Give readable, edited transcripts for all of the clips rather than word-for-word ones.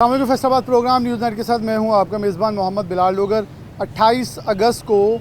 Faisalabad programme news net के साथ मैं हूं आपका मेज़बान मोहम्मद बिलाल लोगर। 28 अगस्त को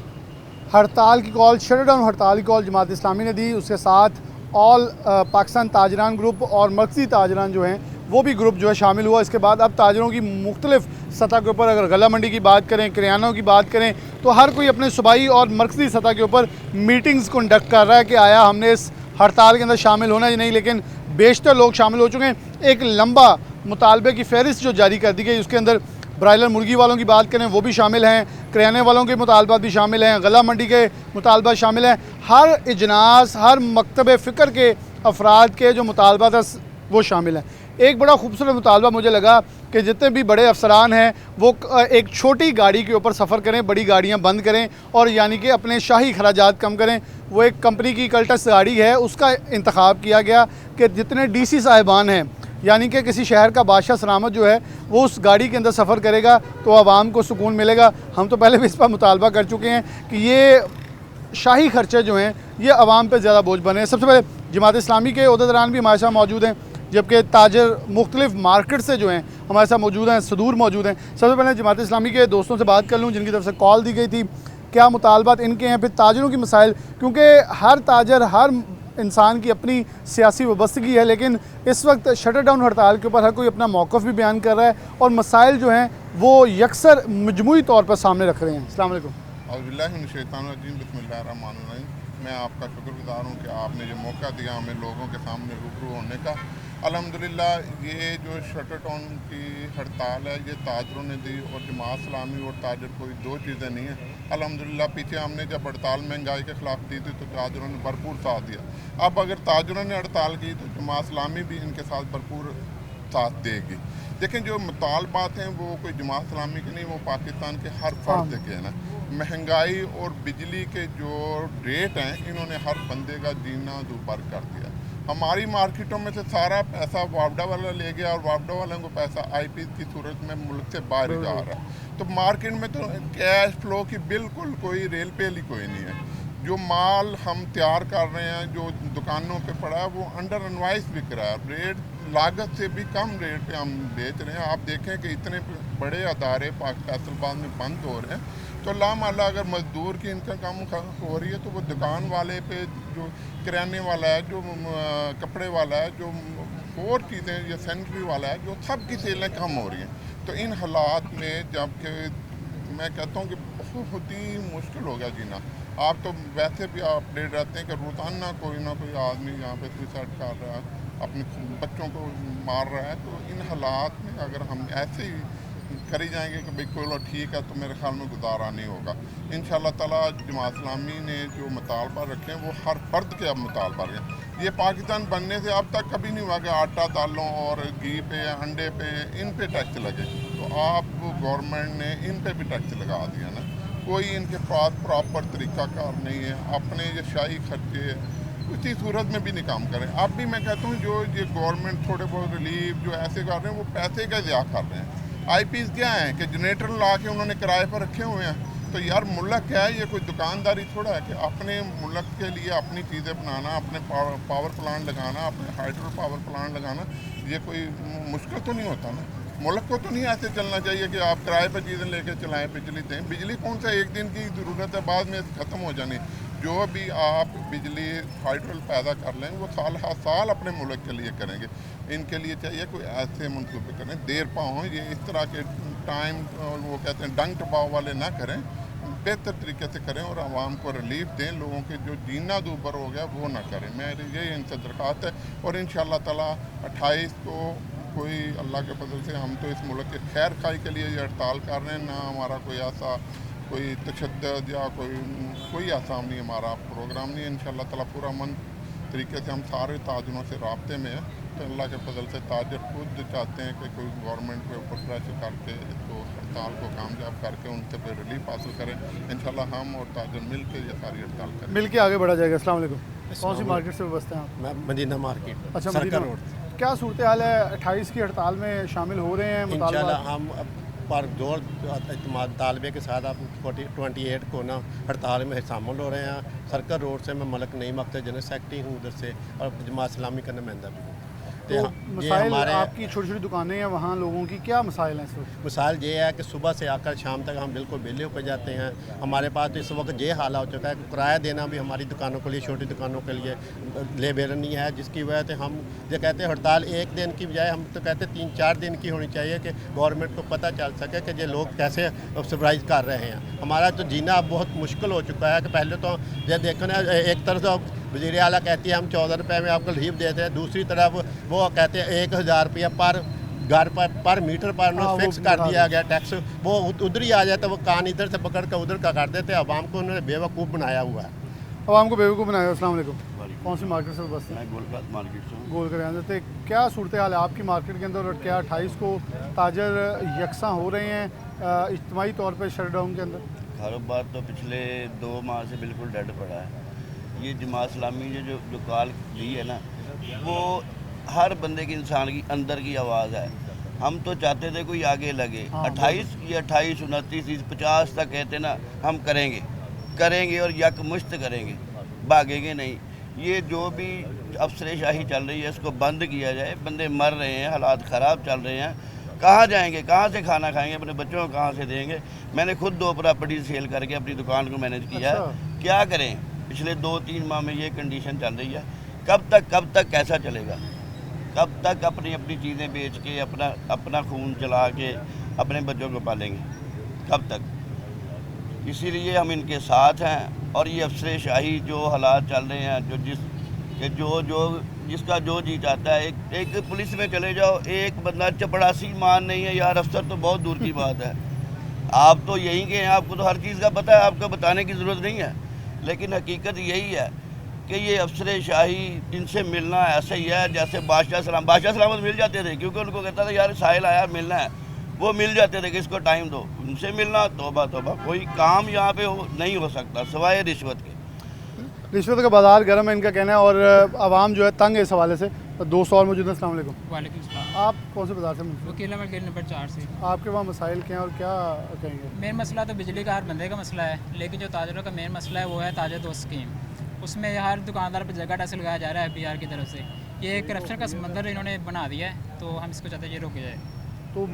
हड़ताल की कॉल, शटडाउन हड़ताल की कॉल जमात इस्लामी ने दी। उसके साथ ऑल पाकिस्तान ताजरान ग्रुप और मरकज़ी ताजरान जो हैं वो भी ग्रुप जो है शामिल हुआ। इसके बाद अब ताजरों की मुख्तलिफ सतह के ऊपर, अगर गला मंडी की बात करें, किरानों की बात करें, तो हर कोई अपने सूबाई और मरकज़ी सतह के ऊपर मीटिंग्स कंडक्ट कर रहा है कि आया हमने इस हड़ताल के अंदर शामिल होना या नहीं। लेकिन बेशतर लोग शामिल हो चुके हैं। एक लंबा मुतालबे की फहरिस्त जो जारी कर दी गई, उसके अंदर ब्रायलर मुर्गी वालों की बात करें वो भी शामिल हैं, किराने वालों के मुतालबात भी शामिल हैं, गला मंडी के मुतालबात शामिल हैं। हर इजनास, हर मकतब फ़िक्र के अफराद के जो मुतालबात हैं वो शामिल हैं। एक बड़ा खूबसूरत मुतालबा मुझे लगा कि जितने भी बड़े अफसरान हैं वो एक छोटी गाड़ी के ऊपर सफ़र करें, बड़ी गाड़ियाँ बंद करें और यानी कि अपने शाही खराजात कम करें। वो एक कंपनी की कल्टस गाड़ी है, उसका इंतखाब किया गया कि जितने DC साहिबान हैं, यानी कि किसी शहर का बादशाह सलामत जो है वो उस गाड़ी के अंदर सफ़र करेगा तो आवाम को सुकून मिलेगा। हम तो पहले भी इस पर मुतालबा कर चुके हैं कि ये शाही खर्चे जो हैं ये आवाम पे ज़्यादा बोझ बने। सबसे पहले जमात इस्लामी के ओहदेदारान भी हमारे साथ मौजूद हैं, जबकि ताजर मुख्तलिफ मार्केट से जो हैं हमारे साथ मौजूद हैं, सदूर मौजूद हैं। सबसे पहले जमात इस्लामी के दोस्तों से बात कर लूँ जिनकी तरफ से कॉल दी गई थी, क्या मुतालबात इनके हैं, फिर ताजरों की मसाइल, क्योंकि हर ताजर, हर इंसान की अपनी सियासी वाबस्तगी है। लेकिन इस वक्त शटडाउन हड़ताल के ऊपर हर कोई अपना मौक़िफ़ भी बयान कर रहा है और मसाइल जो हैं वो यकसर मजमूई तौर पर सामने रख रहे हैं। अस्सलाम वालेकुम। बिस्मिल्लाहिर्रहमानिर्रहीम। मैं आपका शुक्रगुज़ार हूँ कि आपने जो मौका दिया हमें लोगों के सामने रूबरू होने का। अल्हम्दुलिल्लाह ये जो शटडाउन की हड़ताल है ये ताजरों ने दी और जमात इस्लामी और ताजर कोई दो चीज़ें नहीं हैं। अल्हम्दुलिल्लाह पीछे हमने जब हड़ताल महंगाई के ख़िलाफ़ दी थी तो ताजरों ने भरपूर साथ दिया। अब अगर ताजरों ने हड़ताल की तो जमात इस्लामी भी इनके साथ भरपूर साथ देगी। लेकिन जो मुतालबात हैं वो कोई जमात इस्लामी के नहीं, वो पाकिस्तान के हर फर्द के हैं ना। महंगाई और बिजली के जो रेट हैं इन्होंने हर बंदे का जीना दूभर कर दिया। हमारी मार्केटों में से सारा पैसा वापडा वाला ले गया और वापडा वालों को पैसा IP की सूरत में मुल्क से बाहर जा रहा है। तो मार्केट में तो कैश फ्लो की बिल्कुल कोई रेल पेल ही कोई नहीं है। जो माल हम तैयार कर रहे हैं जो दुकानों पे पड़ा है वो अंडर इनवाइस बिक रहा है, रेट लागत से भी कम रेट पे हम बेच रहे हैं। आप देखें कि इतने बड़े अदारे फैसलाबाद में बंद हो रहे हैं तो लामाला अगर मजदूर की इनकम कम हो रही है तो वो दुकान वाले पे, जो किराने वाला है, जो कपड़े वाला है, जो और चीज़ें, या सैनिटरी वाला है, जो सब की सेलें कम हो रही हैं। तो इन हालात में जबकि मैं कहता हूँ कि बहुत ही मुश्किल हो गया जीना। आप तो वैसे भी अपडेट रहते हैं कि रोज़ाना कोई ना कोई आदमी यहाँ पे सुसाइड कर रहा है, अपने बच्चों को मार रहा है। तो इन हालात में अगर हम ऐसे ही करी जाएंगे कि भाई कोई ठीक है तो मेरे ख्याल में गुजारा नहीं होगा। इंशाअल्लाह ताला जमात इस्लामी ने जो मुतालबा रखे हैं वो हर फर्द के अब मुतालबा रखें। ये पाकिस्तान बनने से अब तक कभी नहीं हुआ कि आटा, दालों और घी पे, अंडे पे, इन पे टैक्स लगे। तो आप गवर्नमेंट ने इन पे भी टैक्स लगा दिया ना। कोई इनके पास प्रॉपर तरीक़ाकार नहीं है, अपने ये शाही खर्चे उसी सूरत में भी नहीं काम करें। अब भी मैं कहता हूँ जो ये गवर्नमेंट थोड़े बहुत रिलीफ जो ऐसे कर रहे हैं वो पैसे का ज़िया कर रहे हैं। IPs क्या हैं कि जनरेटर ला के उन्होंने किराए पर रखे हुए हैं। तो यार मुल्क क्या है, ये कोई दुकानदारी थोड़ा है कि अपने मुल्क के लिए अपनी चीज़ें बनाना, अपने पावर प्लांट लगाना, अपने हाइड्रो पावर प्लांट लगाना, ये कोई मुश्किल तो नहीं होता ना। मुल्क को तो नहीं ऐसे चलना चाहिए कि आप किराए पर चीज़ें लेके चलाएं, बिजली दें। बिजली कौन सा एक दिन की ज़रूरत है, बाद में ख़त्म हो जानी। जो भी आप बिजली हाइड्रो पैदा कर लें वो साल हर साल अपने मुल्क के लिए करेंगे। इनके लिए चाहिए कोई ऐसे मनसूबे करें, देर पाओ ये इस तरह के टाइम वो कहते हैं डंग टपाव वाले ना करें, बेहतर तरीके से करें और आवाम को रिलीफ दें। लोगों के जो जीना दूभर हो गया वो ना करें। मेरी यही इनसे दरख्वास्त है। और इंशाअल्लाह ताला 28 को कोई अल्लाह के फजल से हम तो इस मुल्क के खैर खाई के लिए ये हड़ताल कर रहे हैं, ना हमारा कोई ऐसा कोई तशद्दुद या कोई ऐसा नहीं हमारा प्रोग्राम नहीं है। इंशाअल्लाह ताला पूरा मन तरीके से हम सारे ताजरों से राब्ते में हैं। तो अल्लाह के फजल से ताजर खुद चाहते हैं कि कोई गवर्नमेंट के ऊपर प्रेशर करके इसको हड़ताल को कामयाब करके उनसे कोई रिलीफ हासिल करें। इंशाअल्लाह हम और ताजर मिल के ये सारी हड़ताल करें, मिल के आगे बढ़ा जाएगा। अस्सलाम वालेकुम। कौन सी मार्केट से बसते हैं आप? मैं मदीना मार्केट। अच्छा, सरकार मदीना। रोड। क्या सूरत हाल है? 28 की हड़ताल में शामिल हो रहे हैं? इंशाल्लाह हम पर जोर तालबे के साथ आप 28 को ना हड़ताल में शामिल हो रहे हैं। सर्कल रोड से मैं मलक नई मकसद जनरल सेक्रेटरी हूँ उधर से, और जमात इस्लामी का नुमाइंदा भी हूँ। तो ये मसाइल हमारे आपकी छोटी छोटी दुकानें हैं वहाँ लोगों की क्या मसाइल हैं इस वक्त? मिसाल ये है कि सुबह से आकर शाम तक हम बिल्कुल बेले होकर जाते हैं। हमारे पास तो इस वक्त ये हाल हो चुका है कि किराया देना भी हमारी दुकानों के लिए, छोटी दुकानों के लिए लेबर नहीं है, जिसकी वजह से हम ये कहते हैं हड़ताल एक दिन की बजाय हम तो कहते हैं 3-4 दिन की होनी चाहिए कि गवर्नमेंट को पता चल सके कि ये लोग कैसे सरप्राइज कर रहे हैं। हमारा तो जीना अब बहुत मुश्किल हो चुका है कि पहले तो ये देखो ना, एक तरफ तो वज़ीर आला कहती है हम 14 रुपये में आपको लीव देते हैं, दूसरी तरफ वो कहते हैं 1000 रुपया पर घर पर मीटर पर उन्होंने फिक्स कर दिया गया टैक्स। वो उधर ही आ जाता है, वो कान इधर से पकड़ कर उधर का कर देते हैं। आवाम को उन्होंने बेवकूफ़ बनाया हुआ है। अब हमको बेवकूफ़ बनाया। अस्सलाम वालेकुम। कौन सी मार्केट से बस मैं गोलबाग मार्केट से हूँ। गोल कर जाते क्या सूरत हाल है आपकी मार्केट के अंदर, और क्या 28 को ताजर यकसा हो रहे हैं इज्तिमाई तौर पर शटडाउन के अंदर? कारोबार तो पिछले 2 माह से बिल्कुल डेड पड़ा है। ये जमात इस्लामी जो कॉल दी है ना, वो हर बंदे की, इंसान की अंदर की आवाज़ है। हम तो चाहते थे कोई आगे लगे। 28, ये 28, 29, 50 तक कहते ना हम करेंगे और यकमुश्त करेंगे, भागेंगे नहीं। ये जो भी अफसरशाही चल रही है इसको बंद किया जाए। बंदे मर रहे हैं, हालात ख़राब चल रहे हैं, कहाँ जाएंगे, कहाँ से खाना खाएंगे, अपने बच्चों को कहाँ से देंगे। मैंने खुद 2 प्रॉपर्टी सेल करके अपनी दुकान को मैनेज किया है। क्या करें, पिछले 2-3 माह में ये कंडीशन चल रही है। कब तक कैसा चलेगा? कब तक अपनी चीज़ें बेच के अपना खून जला के अपने बच्चों को पालेंगे? कब तक? इसीलिए हम इनके साथ हैं। और ये अफसरशाही जो हालात चल रहे हैं, जिसका जो जी चाहता है, एक पुलिस में चले जाओ, एक बंदा चपड़ासी मान नहीं है यार, अफसर तो बहुत दूर की बात है। आप तो यहीं के हैं, आपको तो हर चीज़ का पता है, आपको बताने की ज़रूरत नहीं है। लेकिन हकीकत यही है कि ये अफसरशाही, इनसे मिलना ऐसा ही है जैसे बादशाह सलामत मिल जाते थे, क्योंकि उनको कहता था यार साहिल आया मिलना है, वो मिल जाते थे कि इसको टाइम दो। उनसे मिलना, तौबा कोई काम यहाँ पे नहीं हो सकता सिवाय रिश्वत के। रिश्वत का बाजार गर्म है इनका कहना है, और आवाम जो है तंग है इस हवाले से। दोस्त और मौजूद हैं। अस्सलाम वालेकुम। वालेकुम सलाम। आप कौन से बाजार से मिलते वकीला मार्केट नंबर 4 से। हैं? आपके वहाँ मसाइल क्या हैं और क्या कहेंगे? मेन मसला तो बिजली का हर बंदे का मसला है, लेकिन जो ताजरों का मेन मसला है वो है ताजर दोस्त स्कीम। उसमें हर दुकानदार पर जगह टैक्स लगाया जा रहा है PR की तरफ से। ये करप्शन का समंदर इन्होंने बना दिया है, तो हम इसको चाहते हैं ये रोके जाए। तो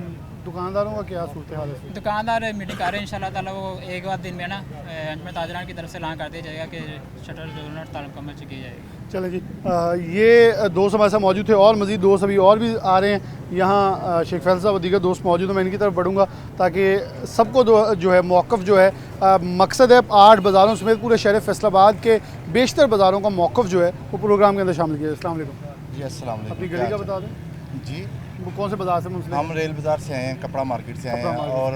दुकानदारों का क्या सूरत हाल है? दुकानदार मीटिंग कर रहे हैं इंशाल्लाह ताला। वो एक आध दिन में ना अंजमन ताजरान की तरफ से ऐलान कर दिया जाएगा कि शटर जो हड़ताल मुकम्मल की जाएगी। चलें जी, ये दोस्त हमारे साथ मौजूद थे और मज़ीद दोस्त अभी और भी आ रहे हैं। यहाँ शेख फैसल साहब और दीगर दोस्त मौजूद हैं। मैं इनकी तरफ बढ़ूँगा ताकि सबको जो है मौक़िफ़ जो है, मकसद है 8 बाज़ारों समेत पूरे शहर फैसलाबाद के बेशतर बाज़ारों का मौक़िफ़ जो है वो प्रोग्राम के अंदर शामिल किया। अस्सलाम वालेकुम। जी अस्सलाम वालेकुम। अपनी गली का बता दें जी, वो कौन से बाज़ार से मुंसलिक? हम रेल बाज़ार से आए हैं, कपड़ा मार्केट से आए हैं। और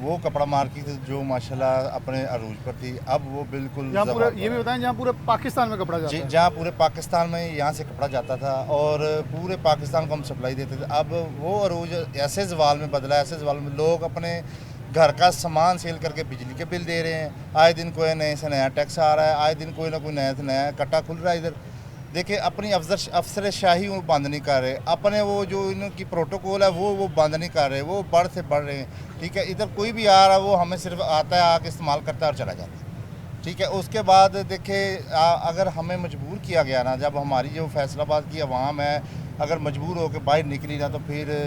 वो कपड़ा मार्केट जो माशाल्लाह अपने अरूज पर थी, अब वो बिल्कुल जहाँ पूरे, ये भी बताएं, जहाँ पूरे पाकिस्तान में कपड़ा जाता है। जहाँ पूरे पाकिस्तान में यहाँ से कपड़ा जाता था और पूरे पाकिस्तान को हम सप्लाई देते थे, अब वो अरूज ऐसे जवाल में बदला, ऐसे जवाल में लोग अपने घर का सामान सेल करके बिजली के बिल दे रहे हैं। आए दिन कोई नए से नया टैक्स आ रहा है, आए दिन कोई ना कोई नया से नया कट्टा खुल रहा है। इधर देखिए, अपनी अफसरशाही वो बंद नहीं कर रहे, अपने वो जो इनकी प्रोटोकॉल है वो बंद नहीं कर रहे, वो बढ़ से बढ़ रहे हैं। ठीक है, इधर कोई भी आ रहा है वो हमें सिर्फ आता है, आके इस्तेमाल करता है और चला जाता है। ठीक है, उसके बाद देखिए, अगर हमें मजबूर किया गया ना, जब हमारी जो फैसलाबाद की आवाम है अगर मजबूर होकर बाहर निकली ना, तो फिर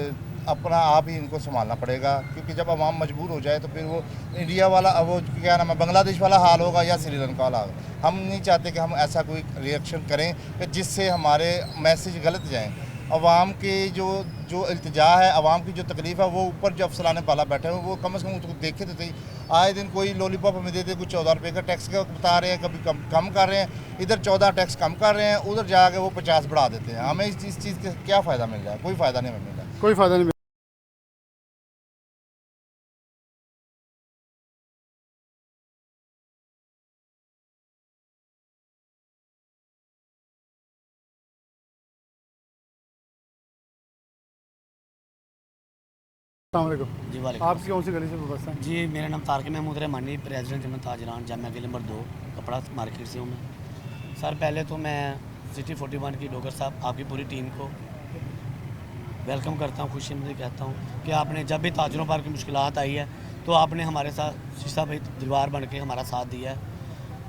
अपना आप ही इनको संभालना पड़ेगा। क्योंकि जब आवाम मजबूर हो जाए तो फिर वो इंडिया वाला, वो क्या नाम है, बांग्लादेश वाला हाल होगा या श्रीलंका वाला होगा। हम नहीं चाहते कि हम ऐसा कोई रिएक्शन करें कि जिससे हमारे मैसेज गलत जाएं। आवाम की जो इल्तिजा है, आवाम की जो तकलीफ़ है, वो ऊपर जो अफसरान पाला बैठे हैं वो कम से कम उसको देखे तो सही। आए दिन कोई लॉलीपॉप हमें देते, कुछ 14 रुपये का टैक्स का बता रहे हैं, कभी कम कर रहे हैं। इधर 14 टैक्स कम कर रहे हैं, उधर जाके वो 50 बढ़ा देते हैं। हमें इस चीज़ का क्या फ़ायदा मिल रहा है? कोई फ़ायदा नहीं मिल रहा। कोई फ़ायदा नहीं। अस्सलाम वालेकुम। जी वालेकुम। आपकी कौन सी गली से व्यवस्था है? जी, मेरा नाम तारिक महमूद रहमानी, प्रेसिडेंट जमन ताजरान, जामिया गली नंबर 2 कपड़ा मार्केट से हूँ मैं। सर, पहले तो मैं सिटी 41 की डोगर साहब, आपकी पूरी टीम को वेलकम करता हूँ, खुशी कहता हूँ कि आपने जब भी ताजरों पर की मुश्किलात आई है तो आपने हमारे साथ शीशा भाई दीवार बन के हमारा साथ दिया है।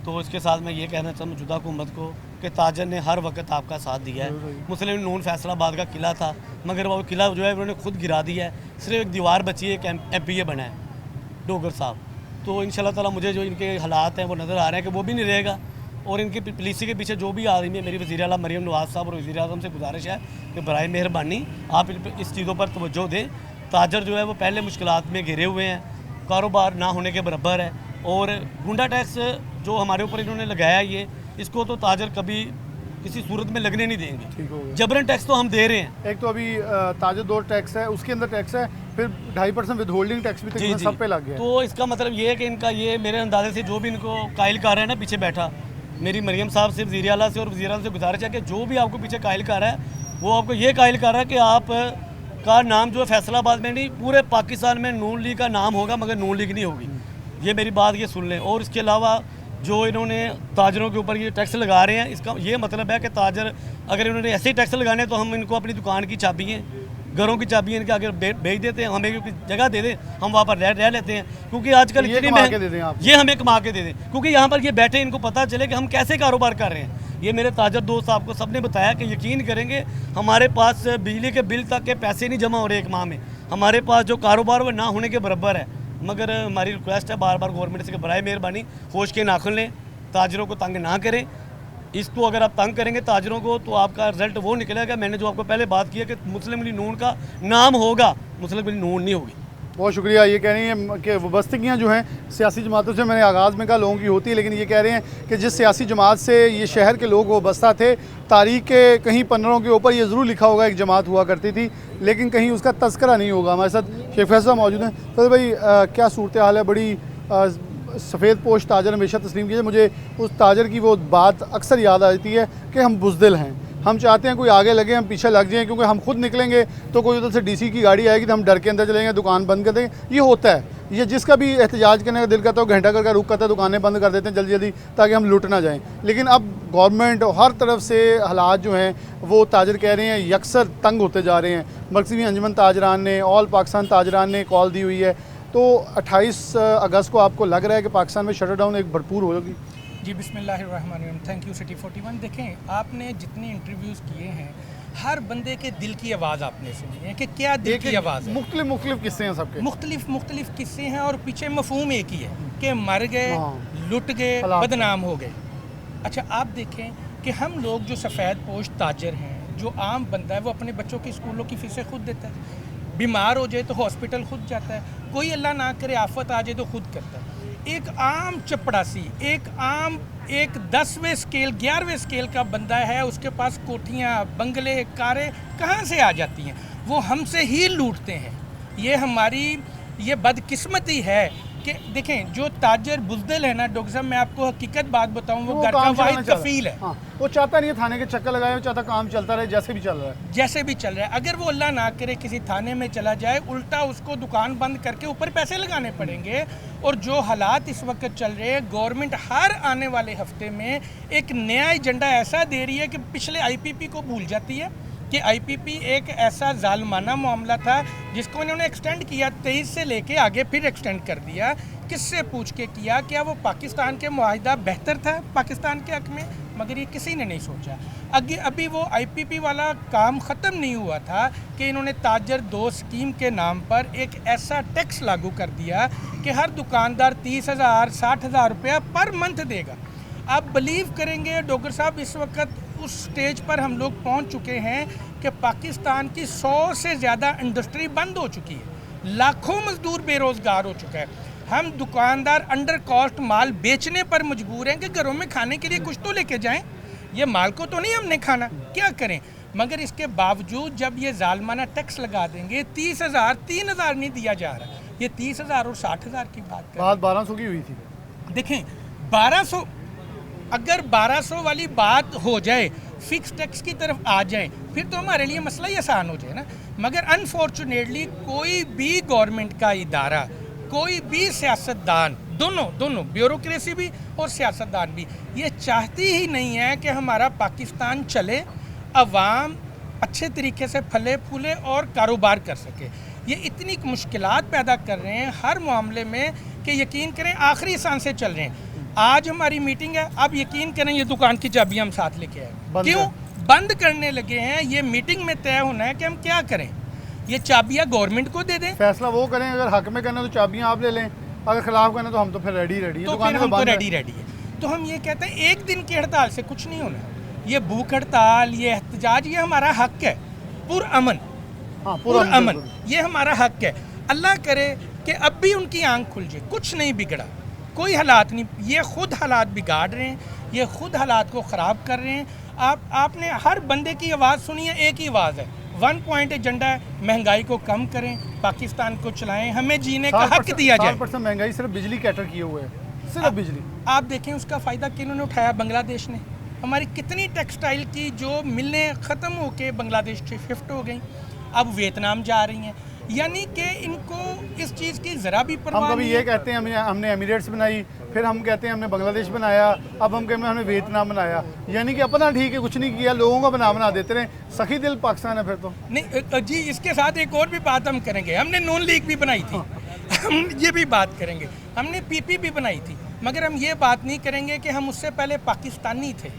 तो इसके साथ मैं ये कहना चाहता हूँ मौजूदा हुकूमत को कि ताजर ने हर वक्त आपका साथ दिया है। मुस्लिम नून फैसलाबाद का किला था, मगर वो किला जो है उन्होंने खुद गिरा दिया है, सिर्फ एक दीवार बची है, एक MPA बना है डोगर साहब। तो इंशाल्लाह ताला मुझे जो इनके हालात हैं वो नज़र आ रहे हैं कि वो भी नहीं रहेगा, और इनकी पॉलिसी के पीछे जो भी आदमी है, मेरी वज़ीर आला मरीम नवाज़ साहब और वज़ीर आज़म से गुजारिश है कि बराए मेहरबानी आप इस चीज़ों पर तवज्जो दें। ताजर जो है वो पहले मुश्किलात में घिरे हुए हैं, कारोबार ना होने के बराबर है, और गुंडा टैक्स जो हमारे ऊपर इन्होंने लगाया ये, इसको तो ताजर कभी किसी सूरत में लगने नहीं देंगे। ठीक हो गया। जबरन टैक्स तो हम दे रहे हैं। एक तो अभी ताजर 2 टैक्स है, उसके अंदर टैक्स है, फिर 2.5% विद होल्डिंग टैक्स भी तकरीबन सब पे लग गया है। तो इसका मतलब ये है कि इनका ये मेरे अंदाजे से जो भी इनको कायल कर रहा है ना पीछे बैठा, मेरी मरीम साहब से, वज़ीर आला से और वज़ीर आज़म से गुजारिश है कि जो भी आपको पीछे कायल कर रहा है वो आपको ये कायल कर रहा है कि आप का नाम जो है फैसलाबाद में नहीं, पूरे पाकिस्तान में नून लीग का नाम होगा, मगर नून लीग नहीं होगी। ये मेरी बात ये सुन लें। और इसके अलावा जो इन्होंने ताजरों के ऊपर ये टैक्स लगा रहे हैं, इसका ये मतलब है कि ताजर अगर इन्होंने ऐसे ही टैक्स लगाने तो हम इनको अपनी दुकान की चाबियाँ, घरों की चाबियाँ इनके आगे भेज देते हैं, हमें क्योंकि जगह दे दें, हम वहाँ पर रह लेते हैं, क्योंकि आजकल ये इतनी कमा के दे दें आप। ये हमें कमा के दे दें, क्योंकि यहाँ पर ये बैठे, इनको पता चले कि हम कैसे कारोबार कर रहे हैं। ये मेरे ताजर दोस्त आपको सब ने बताया कि यकीन करेंगे हमारे पास बिजली के बिल तक के पैसे नहीं जमा हो रहे एक माह में, हमारे पास जो कारोबार वो ना होने के बराबर है। मगर हमारी रिक्वेस्ट है बार बार गवर्नमेंट से कि बराए मेहरबानी होश के नाखुन लें, ताजरों को तंग ना करें। इसको अगर आप तंग करेंगे ताजरों को तो आपका रिजल्ट वो निकलेगा, मैंने जो आपको पहले बात की है कि मुस्लिम लीग नून का नाम होगा, मुस्लिम लीग नून नहीं होगी। बहुत शुक्रिया। ये कह रही हैं कि वाबस्तगियाँ जो हैं सियासी जमातों से, मैंने आगाज़ में कहा लोगों की होती है, लेकिन ये कह रहे हैं कि जिस सियासी जमात से ये शहर के लोग वाबस्ता थे, तारीख के कहीं पन्नों के ऊपर ये ज़रूर लिखा होगा एक जमात हुआ करती थी, लेकिन कहीं उसका तस्करा नहीं होगा। हमारे साथ शेख फैसल मौजूद हैं। फैसल भाई, क्या सूरत हाल है? बड़ी सफ़ेद पोश ताजर हमेशा तस्लीम कीजिए। मुझे उस ताजर की वो बात अक्सर याद आती है कि हम बुज़दिल हैं, हम चाहते हैं कोई आगे लगे, हम पीछे लग जाएं, क्योंकि हम खुद निकलेंगे तो कोई उधर से DC की गाड़ी आएगी तो हम डर के अंदर चलेंगे, दुकान बंद कर देंगे। ये होता है, ये जिसका भी एहतजाज करने का दिल करता है वो घंटा कर रुक करता है, दुकानें बंद कर देते हैं जल्दी जल्दी ताकि हम लुट ना जाएं। लेकिन अब गवर्नमेंट और हर तरफ से हालात जो हैं वो ताजर कह रहे हैं यकसर तंग होते जा रहे हैं। मरकज़ी अंजुमन ताजरान ने, ऑल पाकिस्तान ताजरान ने कॉल दी हुई है। तो 28 अगस्त को आपको लग रहा है कि पाकिस्तान में शटर डाउन एक भरपूर होगी? जी बिस्मिल्लाहिर्रहमानिर्रहीम। Thank you city 41। देखें, आपने जितने इंटरव्यूज़ किए हैं हर बंदे के दिल की आवाज़ आपने सुनी है कि क्या दिल की आवाज़ है। मुख्तलिफ किस्से हैं सबके, मुख्तलिफ किस्से हैं और पीछे मफहूम एक ही है कि मर गए, लुट गए, बदनाम हो गए। अच्छा, आप देखें कि हम लोग जो सफ़ेद पोश ताजर हैं, जो आम बंदा है वो अपने बच्चों की स्कूलों की फ़ीसें खुद देता है, बीमार हो जाए तो हॉस्पिटल खुद जाता है, कोई अल्लाह ना करे आफत आ जाए तो खुद करता है। एक आम चपड़ासी, एक 10वें स्केल 11वें स्केल का बंदा है, उसके पास कोठियाँ, बंगले, कारें कहाँ से आ जाती हैं? वो हमसे ही लूटते हैं। ये हमारी ये बदकिस्मती है कि देखें, जो ताजर बुज़दिल है ना डॉक्टर साहब, मैं आपको हकीकत बात बताऊं, वो घर का वाहिद कफील है। हाँ, वो चाहता नहीं है थाने के चक्कर लगाए, वो चाहता काम चलता रहे जैसे भी चल रहा है। जैसे भी चल रहा है, अगर वो अल्लाह ना करे किसी थाने में चला जाए, उल्टा उसको दुकान बंद करके ऊपर पैसे लगाने पड़ेंगे। और जो हालात इस वक्त चल रहे हैं, गवर्नमेंट हर आने वाले हफ्ते में एक नया एजेंडा ऐसा दे रही है कि पिछले IPP को भूल जाती है कि IPP एक ऐसा जालमाना मामला था जिसको इन्होंने एक्सटेंड किया 23 से लेके आगे फिर एक्सटेंड कर दिया। किससे पूछ के किया? क्या वो पाकिस्तान के मुआहिदा बेहतर था पाकिस्तान के हक़ में? मगर ये किसी ने नहीं सोचा। अभी वो IPP वाला काम ख़त्म नहीं हुआ था कि इन्होंने ताजर 2 स्कीम के नाम पर एक ऐसा टैक्स लागू कर दिया कि हर दुकानदार 30,000 60,000 रुपया पर मंथ देगा। आप बिलीव करेंगे डॉक्टर साहब, इस वक्त उस स्टेज पर हम लोग पहुंच चुके हैं कि पाकिस्तान की 100 से ज़्यादा इंडस्ट्री बंद हो चुकी है, लाखों मजदूर बेरोज़गार हो चुका है। हम दुकानदार अंडर कॉस्ट माल बेचने पर मजबूर हैं कि घरों में खाने के लिए कुछ तो लेके जाएं, ये माल को तो नहीं हमने खाना, क्या करें? मगर इसके बावजूद जब ये जालमाना टैक्स लगा देंगे, 30,000 3,000 नहीं दिया जा रहा, ये 30,000 और 60,000 की बात 1200 की हुई थी। देखें, 1200 अगर 1200 वाली बात हो जाए, फिक्स टैक्स की तरफ आ जाए, फिर तो हमारे लिए मसला ही आसान हो जाए ना। मगर अनफॉर्चुनेटली कोई भी गवर्नमेंट का इदारा, कोई भी सियासतदान, दोनों ब्यूरोक्रेसी भी और सियासतदान भी, ये चाहती ही नहीं है कि हमारा पाकिस्तान चले, अवाम अच्छे तरीके से फले फूले और कारोबार कर सके। ये इतनी मुश्किलात पैदा कर रहे हैं हर मामले में कि यकीन करें आखिरी सांसें चल रहे हैं। आज हमारी मीटिंग है, आप यकीन करें ये दुकान की चाबियां हम साथ लेके आए। बंद क्यों है। बंद करने लगे हैं? ये मीटिंग में तय होना है कि हम क्या करें। ये चाबियां गवर्नमेंट को दे दें फैसला वो करें, अगर हक में करना तो चाबियां आप ले लें, अगर खिलाफ करना तो हम तो फिर रेडी रेडी तो फिर हम तो रेडी है। तो हम ये कहते हैं एक दिन की हड़ताल से कुछ नहीं होना। ये भूख हड़ताल, ये एहतजाज, ये हमारा हक है। पुरअमन, हाँ पुरअमन ये हमारा हक है। अल्लाह करे कि अब भी उनकी आंख खुल जाए। कुछ नहीं बिगड़ा, कोई हालात नहीं, ये खुद हालात बिगाड़ रहे हैं, ये खुद हालात को ख़राब कर रहे हैं। आपने हर बंदे की आवाज़ सुनी है, एक ही आवाज़ है, 1 पॉइंट एजेंडा है, महंगाई को कम करें, पाकिस्तान को चलाएं, हमें जीने का हक दिया जाए। 60% महंगाई सिर्फ बिजली कैटर किए हुए है, सिर्फ बिजली। आप देखें उसका फ़ायदा किन्होंने उठाया? बांग्लादेश ने। हमारी कितनी टेक्सटाइल की जो मिलें ख़त्म होके बांग्लादेश से शिफ्ट हो गई, अब वियतनाम जा रही हैं। यानी कि इनको इस चीज़ की ज़रा भी परवाह हम कभी नहीं ये है। कहते हैं हमने एमिरेट्स बनाई, फिर हम कहते हैं हमने बांग्लादेश बनाया, अब हम कहते हैं हमने वियतनाम बनाया। यानी कि अपना ठीक है, कुछ नहीं किया, लोगों का बना देते रहे। सखी दिल पाकिस्तान है फिर तो। नहीं जी, इसके साथ एक और भी बात हम करेंगे। हमने नून लीग भी बनाई थी, हम ये भी बात करेंगे। हमने पीपी भी बनाई थी, मगर हम ये बात नहीं करेंगे कि हम उससे पहले पाकिस्तानी थे।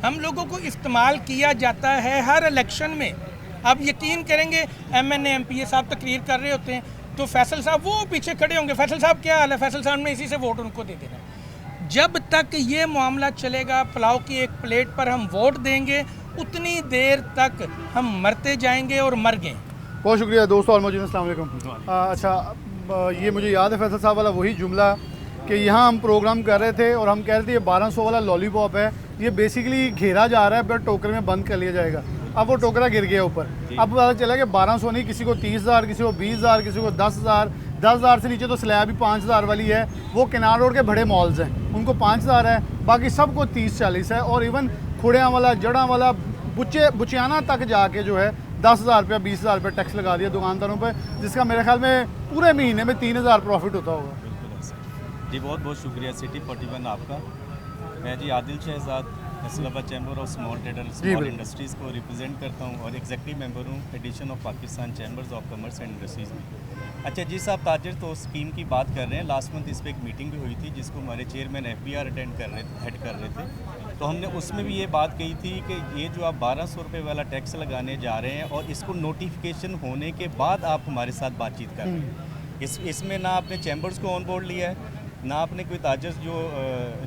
हम लोगों को इस्तेमाल किया जाता है हर इलेक्शन में। आप यकीन करेंगे MNA MPA साहब तकरीर कर रहे होते हैं तो फैसल साहब वो पीछे खड़े होंगे, फैसल साहब क्या हाल है, फैसल साहब ने इसी से वोट उनको दे देना। जब तक ये मामला चलेगा, पुलाव की एक प्लेट पर हम वोट देंगे, उतनी देर तक हम मरते जाएंगे और मर गए। बहुत शुक्रिया दोस्तों, और मौजूद अस्सलाम वालेकुम। अच्छा, ये मुझे याद है फैसल साहब वाला वही जुमला कि यहाँ हम प्रोग्राम कर रहे थे और हम कह रहे थे ये 1200 वाला लॉलीपॉप है, ये बेसिकली घेरा जा रहा है, फिर टोकरे में बंद कर लिया जाएगा। अब वो टोकरा गिर गया ऊपर। अब पता चला कि 1200 नहीं, किसी को 30,000, किसी को 20,000, किसी को 10,000। 10,000 से नीचे तो स्लैब ही 5,000 वाली है। वो किनार रोड के बड़े मॉल्स हैं, उनको 5,000 है, बाकी सबको 30-40 है। और इवन खुड़ियाँ वाला, जड़ा वाला, बुचियाना तक जाके जो है 10,000 रुपया, 20,000 रुपया टैक्स लगा दिया दुकानदारों पर, जिसका मेरे ख्याल में पूरे महीने में 3,000 प्रॉफिट होता होगा। जी बहुत बहुत शुक्रिया सिटी 41 आपका। मैं जी Adil Shahzad Islamabad chamber of small trader small industries को रिप्रेजेंट करता हूँ और एग्जेक्टिव मेंबर हूँ edition of Pakistan chambers of commerce and industries में। अच्छा जी साहब, ताजिर तो स्कीम की बात कर रहे हैं। लास्ट मंथ इस पर एक मीटिंग भी हुई थी जिसको हमारे चेयरमैन FBR हेड कर रहे थे। तो हमने उसमें भी ये बात कही थी कि ये जो आप 1200 रुपये वाला टैक्स लगाने जा रहे हैं और इसको नोटिफिकेशन होने के बाद आप हमारे साथ बातचीत कर रहे हैं, इसमें ना आपने चैम्बर्स को ऑन बोर्ड लिया है, ना आपने कोई ताजर जो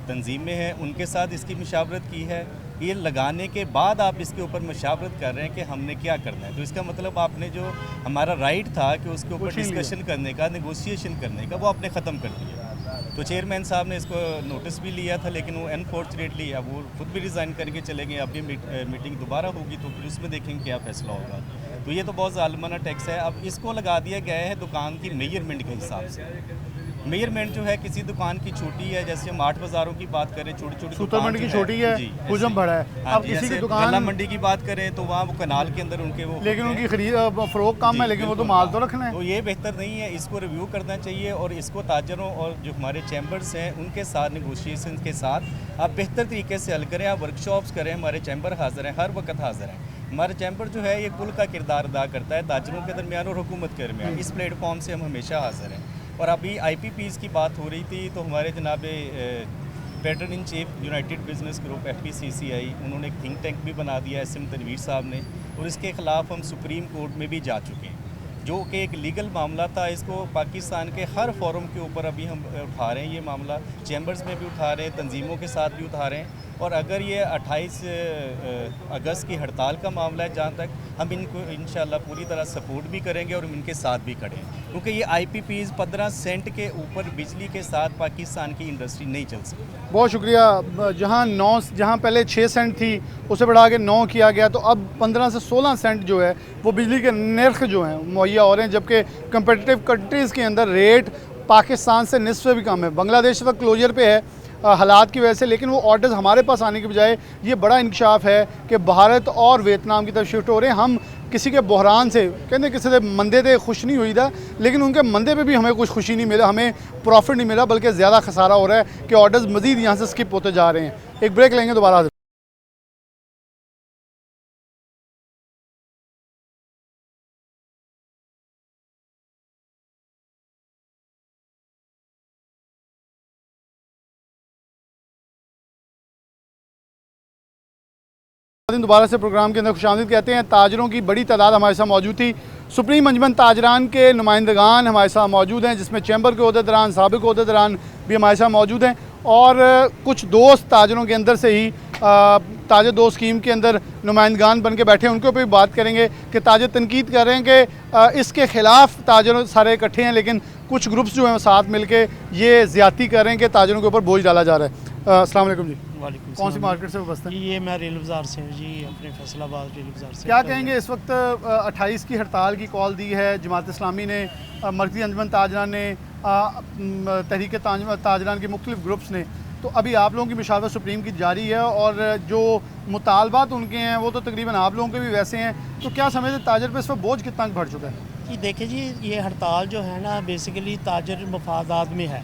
तंजीमें हैं उनके साथ इसकी मशावरत की है। ये लगाने के बाद आप इसके ऊपर मशावरत कर रहे हैं कि हमने क्या करना है। तो इसका मतलब आपने जो हमारा राइट था कि उसके ऊपर डिस्कशन करने का, नेगोशिएशन करने का, वो आपने ख़त्म कर दिया। तो चेयरमैन साहब ने इसको नोटिस भी लिया था, लेकिन वो अनफॉर्चुनेटली अब वो खुद भी रिज़ाइन करके चले गए। अब ये मीटिंग दोबारा होगी तो फिर उसमें देखेंगे क्या फ़ैसला होगा। तो ये तो बहुत ज़ालिमाना टैक्स है। अब इसको लगा दिया गया है दुकान की मेजरमेंट के हिसाब से। मेजरमेंट जो है किसी दुकान की छोटी है, जैसे हम 8 बाज़ारों की बात करें, छोटी छोटी सूतर मंडी की छोटी है, हुजम बड़ा है। अब किसी की दुकान गल्ला मंडी की बात करें तो वहाँ वो कनाल के अंदर उनके वो, लेकिन उनकी खरीद फरोख कम है, लेकिन वो तो माल तो रखना है। तो ये बेहतर नहीं है, इसको रिव्यू करना चाहिए और इसको ताजरों और जो हमारे चैम्बर्स हैं उनके साथ निगोशिएशन के साथ आप बेहतर तरीके से हल करें। आप वर्कशॉप्स करें, हमारे चैम्बर हाज़िर हैं, हर वक्त हाज़िर हैं। हमारा चैम्बर जो है ये पुल का किरदार अदा करता है ताजरों के दरमियान और हुकूमत के दरमियान। इस प्लेटफॉर्म से हम हमेशा हाज़िर हैं। और अभी IPPs की बात हो रही थी तो हमारे जनाब pattern in chief United business group FPCCI, उन्होंने एक थिंक टैंक भी बना दिया SM तनवीर साहब ने, और इसके ख़िलाफ़ हम सुप्रीम कोर्ट में भी जा चुके हैं, जो कि एक लीगल मामला था। इसको पाकिस्तान के हर फोरम के ऊपर अभी हम उठा रहे हैं ये मामला, चैम्बर्स में भी उठा रहे हैं, तंजीमों के साथ भी उठा रहे हैं। और अगर ये 28 अगस्त की हड़ताल का मामला है, जहाँ तक हम इनको इंशाल्लाह पूरी तरह सपोर्ट भी करेंगे और हम इनके साथ भी खड़े हैं, क्योंकि ये IPPs 15 सेंट के ऊपर बिजली के साथ पाकिस्तान की इंडस्ट्री नहीं चल सकती। बहुत शुक्रिया। जहाँ पहले 6 सेंट थी उसे बढ़ा के 9 किया गया, तो अब 15 से 16 सेंट जो है वो बिजली के नर्ख जो हैं मुहैया हो रहे हैं, जबकि कंपेटिटिव कंट्रीज़ के अंदर रेट पाकिस्तान से निस्फ से भी कम है। बांग्लादेश वक्त क्लोजर पे है हालात की वजह से, लेकिन वो ऑर्डर्स हमारे पास आने के बजाय ये बड़ा इंकशाफ है कि भारत और वियतनाम की तरफ शिफ्ट हो रहे हैं। हम किसी के बहरान से कहते किसी से मंदे थे खुश नहीं हुई था, लेकिन उनके मंदे पे भी हमें कुछ खुशी नहीं मिला, हमें प्रॉफिट नहीं मिला, बल्कि ज़्यादा खसारा हो रहा है कि ऑर्डर्स मज़ीद यहाँ से स्किप होते जा रहे हैं। एक ब्रेक लेंगे, दोबारा दोबारा से प्रोग्राम के अंदर खुशामदीद कहते हैं। ताजरों की बड़ी तादाद हमारे साथ मौजूद थी। सुप्रीम अंजमन ताजरान के नुमाइंदगान हमारे साथ मौजूद हैं, जिसमें चैम्बर के अहदेदारान, साबिक अहदेदारान भी हमारे साथ मौजूद हैं, और कुछ दोस्त ताजरों के अंदर से ही ताजर दोस्त स्कीम के अंदर नुमाइंदगान बन के बैठे हैं। उनके ऊपर भी बात करेंगे कि ताजर तनकीद कर रहे हैं कि इसके ख़िलाफ़ ताजर सारे इकट्ठे हैं, लेकिन कुछ ग्रुप्स जो हैं साथ मिल के ये ज़्यादती कर रहे हैं कि ताजरों के ऊपर बोझ डाला जा रहा है। अस्सलाम वालेकुम जी। वालेकुम कौन सी मार्केट से बसते हैं? ये मैं रेल बाज़ार से हूँ जी, अपने फैसलाबाद रेल बाज़ार से। क्या कहेंगे, इस वक्त 28 की हड़ताल की कॉल दी है जमात इस्लामी ने, मरकज़ी अंजमन ताजरान ने, तहरीक ताजरान के मुख्तलिफ ग्रुप्स ने, तो अभी आप लोगों की मुशावरत सुप्रीम की जारी है और जो मुतालबात उनके हैं वो तो तकरीबन आप लोगों के भी वैसे हैं, तो क्या समझते ताजर पे इस वक्त बोझ कितना बढ़ चुका है? जी देखिए जी, ये हड़ताल जो है ना बेसिकली ताजर मफादात में है।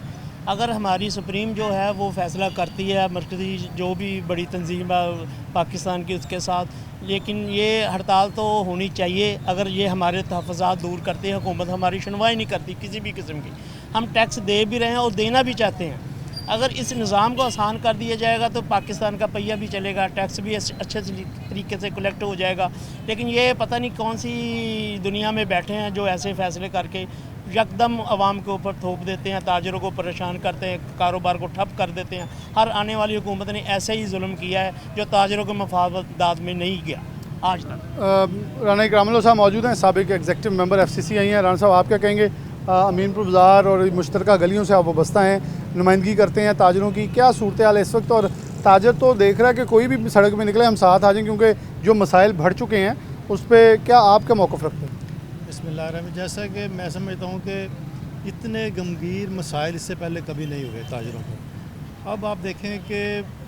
अगर हमारी सुप्रीम जो है वो फ़ैसला करती है मरकज़ी जो भी बड़ी तंजीम है पाकिस्तान की उसके साथ, लेकिन ये हड़ताल तो होनी चाहिए। अगर ये हमारे तहफ़्फ़ुज़ात दूर करते हैं, हुकूमत हमारी सुनवाई नहीं करती किसी भी किस्म की, हम टैक्स दे भी रहे हैं और देना भी चाहते हैं। अगर इस निज़ाम को आसान कर दिया जाएगा तो पाकिस्तान का पहिया भी चलेगा, टैक्स भी अच्छे तरीके से कलेक्ट हो जाएगा। लेकिन ये पता नहीं कौन सी दुनिया में बैठे हैं जो ऐसे फ़ैसले करके यकदम आवाम के ऊपर थोप देते हैं, ताजरों को परेशान करते हैं, कारोबार को ठप कर देते हैं। हर आने वाली हुकूमत ने ऐसे ही जुल्म किया है जो ताजरों के मफादात में नहीं किया आज तक। राना इकरामुल्लाह साहब मौजूद हैं, साबिक एग्जीक्यूटिव मेंबर FCC आई हैं। राना साहब, आप क्या कहेंगे? अमीनपुर बाज़ार और मुश्तरका गलियों से आप वाबस्ता हैं, नुमाइंदगी करते हैं ताजरों की, क्या सूरत हाल है इस वक्त? और ताजर तो देख रहा है कि कोई भी सड़क में निकले हम साथ आ जाएं, क्योंकि जो मसाइल बढ़ चुके हैं उस पर क्या आपका मौक़िफ़ रखते हैं? बिस्मिल्लाहिर्रहमानिर्रहीम। जैसा कि मैं समझता हूँ कि इतने गमगीर मसाइल इससे पहले कभी नहीं हुए ताजरों को। अब आप देखें कि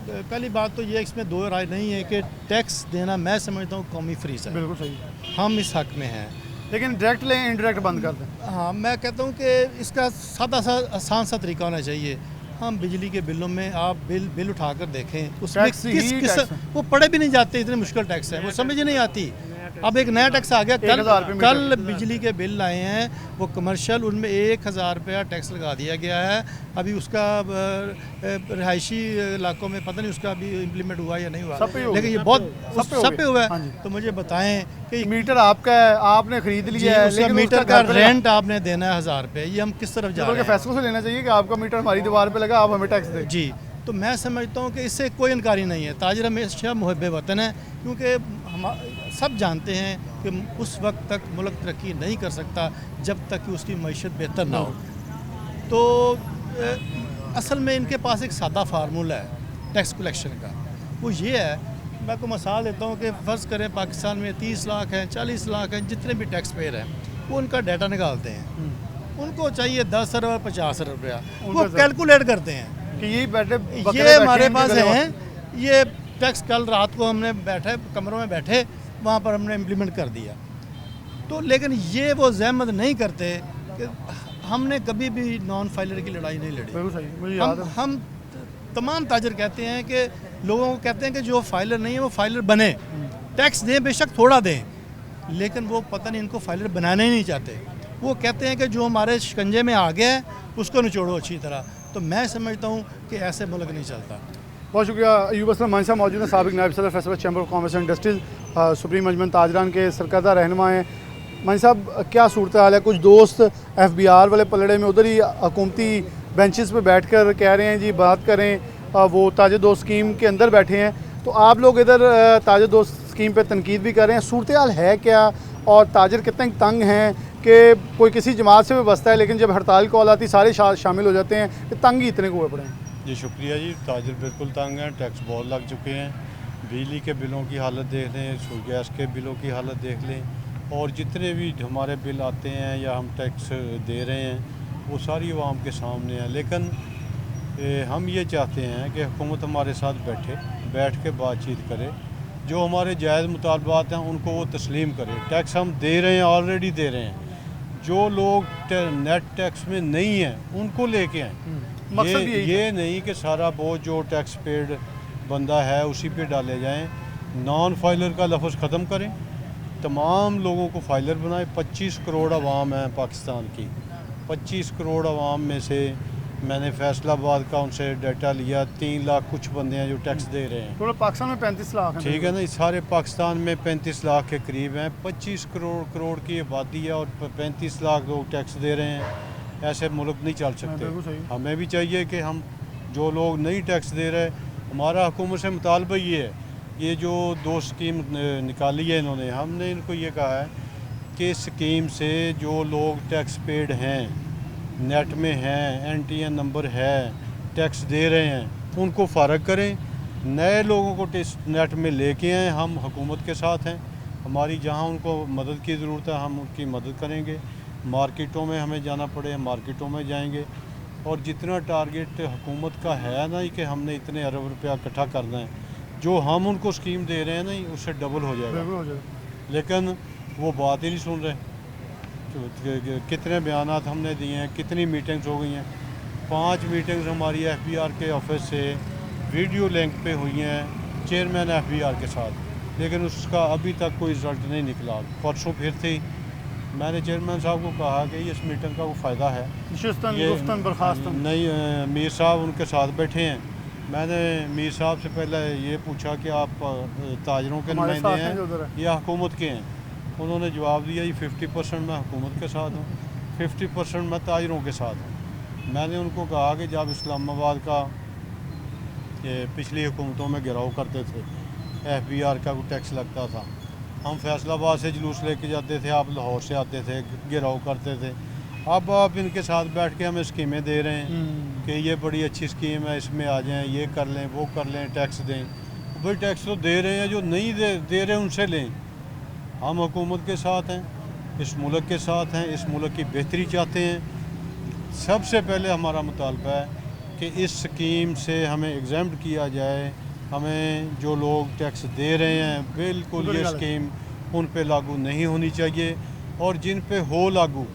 पहली बात तो ये इसमें दो राय नहीं है कि टैक्स देना मैं समझता हूँ कौमी फ्रीज है, बिल्कुल सही, हम इस हक़ में हैं, लेकिन डायरेक्ट लें इंडायरेक्ट बंद कर दें। हाँ, मैं कहता हूँ कि इसका सादा सा आसान सा तरीका होना चाहिए। हम बिजली के बिलों में आप बिल उठा कर देखें, उसमें किस वो पढ़े भी नहीं जाते, इतने मुश्किल टैक्स है, वो समझ ही नहीं आती। अब एक नया टैक्स आ गया, कल बिजली के बिल आए हैं वो कमर्शियल, उनमें 1000 रुपया टैक्स लगा दिया गया है। अभी उसका रिहायशी इलाकों में पता नहीं उसका अभी इम्प्लीमेंट हुआ या नहीं हुआ, लेकिन ये बहुत सब पे हुआ है। तो मुझे बताएं कि मीटर आपका है, आपने खरीद लिया है, लेकिन मीटर का रेंट आपने देना है 1000 रुपये, ये हम किस तरफ जा रहे हैं? फैसलों से लेना चाहिए कि आपका मीटर हमारी दीवार पे लगा, आप हमें टैक्स दें। जी, तो मैं समझता हूँ कि इससे कोई इनकारी नहीं है। ताजर हमेशा मुहब्बे वतन है, क्योंकि हम सब जानते हैं कि उस वक्त तक मुल्क तरक्की नहीं कर सकता जब तक कि उसकी मईशत बेहतर ना हो। तो असल में इनके पास एक सादा फार्मूला है टैक्स कलेक्शन का, वो ये है, मैं आपको मिसाल देता हूँ कि फ़र्ज़ करें पाकिस्तान में 30 लाख हैं, 40 लाख हैं, जितने भी टैक्स पेयर हैं वो उनका डाटा निकालते हैं। उनको चाहिए 10 अरब 50 अरब रुपया, वो कैलकुलेट करते हैं कि ये हमारे पास हैं। ये टैक्स कल रात को हमने बैठे कमरों में बैठे, वहाँ पर हमने इम्प्लीमेंट कर दिया। तो लेकिन ये वो जहमत नहीं करते कि हमने कभी भी नॉन फाइलर की लड़ाई नहीं लड़ी। हम तमाम ताजर कहते हैं कि लोगों को कहते हैं कि जो फाइलर नहीं है वो फाइलर बने, टैक्स दें, बेशक थोड़ा दें, लेकिन वो पता नहीं इनको फाइलर बनाना ही नहीं चाहते। वो कहते हैं कि जो हमारे शिकंजे में आ गया है उसको निचोड़ो अच्छी तरह। तो मैं समझता हूँ कि ऐसे मुल्क नहीं चलता। बहुत शुक्रिया। अयूब असलम मान साहब मौजूद हैं, साबिक नायब सदर फैसला chamber of commerce and industries, supreme Anjuman Tajiran के सरकर्दा रहनुमा हैं। मान साहब, क्या सूरत हाल है? कुछ दोस्त FBR वाले पलड़े में उधर ही हुकूमती बेंचेस पे बैठकर कह रहे हैं जी बात करें, वो ताजर दोस्त स्कीम के अंदर बैठे हैं, तो आप लोग इधर ताजर दोस्त स्कीम पे तनकीद भी कर रहे हैं। सूरत हाल है क्या, और ताजर कितने तंग हैं कि कोई किसी जमात से भी बसता है, लेकिन जब हड़ताल कॉल आती सारे शामिल हो जाते हैं, कि तंग ही इतने हुए पड़े हैं? जी शुक्रिया जी, ताजर बिल्कुल तंग हैं, टैक्स बहुत लग चुके हैं। बिजली के बिलों की हालत देख लें, गैस के बिलों की हालत देख लें, और जितने भी हमारे बिल आते हैं या हम टैक्स दे रहे हैं वो सारी आवाम के सामने है। लेकिन हम ये चाहते हैं कि हुकूमत हमारे साथ बैठ के बातचीत करे, जो हमारे जायज़ मुतालबात हैं उनको वो तस्लीम करे। टैक्स हम दे रहे हैं, ऑलरेडी दे रहे हैं, जो लोग नेट टैक्स में नहीं हैं उनको लेके आएँ। ये नहीं कि सारा बोझ जो टैक्स पेड बंदा है उसी पे डाले जाएं। नॉन फाइलर का लफ्ज़ ख़त्म करें, तमाम लोगों को फाइलर बनाएं। 25 करोड़ आवाम है पाकिस्तान की, 25 करोड़ आवाम में से मैंने फैसलाबाद का उनसे डाटा लिया, 3 लाख कुछ बंदे हैं जो टैक्स दे रहे हैं। टोटल पाकिस्तान में 35 लाख है। ठीक है ना, सारे पाकिस्तान में 35 लाख के करीब हैं। 25 करोड़ की आबादी है और 35 लाख लोग टैक्स दे रहे हैं। ऐसे मुल्क नहीं चल सकते। हमें भी चाहिए कि हम जो लोग नहीं टैक्स दे रहे, हमारा हुकूमत से मुतालबा ये है, ये जो 2 स्कीम निकाली है इन्होंने, हमने इनको ये कहा है कि स्कीम से जो लोग टैक्स पेड हैं, नेट में हैं, NTN नंबर है, टैक्स दे रहे हैं, उनको फ़ारग करें, नए लोगों को नेट में लेके आएँ। हम हुकूमत के साथ हैं, हमारी जहां उनको मदद की ज़रूरत है हम उनकी मदद करेंगे। मार्केटों में हमें जाना पड़े मार्केटों में जाएंगे, और जितना टारगेट हुकूमत का है ना कि हमने इतने अरब रुपया इकट्ठा करना है, जो हम उनको स्कीम दे रहे हैं ना उससे डबल हो जाएगा। लेकिन वो बात ही नहीं सुन रहे। कितने बयानात हमने दिए हैं, कितनी मीटिंग्स हो गई हैं। 5 मीटिंग्स हमारी FBR के ऑफिस से वीडियो लिंक पे हुई हैं चेयरमैन FBR के साथ, लेकिन उसका अभी तक कोई रिज़ल्ट नहीं निकला। परसों फिर थी, मैंने चेयरमैन साहब को कहा कि इस मीटिंग का वो फ़ायदा है। नहीं, मीर साहब उनके साथ बैठे हैं। मैंने मीर साहब से पहले ये पूछा कि आप ताजरों के नुमाइंदे हैं या हुकूमत के हैं। उन्होंने जवाब दिया जी 50% मैं हुकूमत के साथ हूँ, 50% मैं ताजरों के साथ हूँ। मैंने उनको कहा कि जब इस्लामाबाद का ये पिछली हुकूमतों में गिराव करते थे, FBR का कोई टैक्स लगता था, हम फैसलाबाद से जुलूस लेके जाते थे, आप लाहौर से आते थे, गिराव करते थे। अब आप इनके साथ बैठ के हमें स्कीमें दे रहे हैं कि ये बड़ी अच्छी स्कीम है, इसमें आ जाएं, ये कर लें, वो कर लें, टैक्स दें। भाई टैक्स तो दे रहे हैं, जो नहीं दे रहे उनसे लें। हम हुकूमत के साथ हैं, इस मुल्क के साथ हैं, इस मुल्क की बेहतरी चाहते हैं। सबसे पहले हमारा मुतालबा है कि इस स्कीम से हमें एग्जाम्प्ट किया जाए। हमें जो लोग टैक्स दे रहे हैं बिल्कुल ये स्कीम उन पे लागू नहीं होनी चाहिए, और जिन पे हो लागू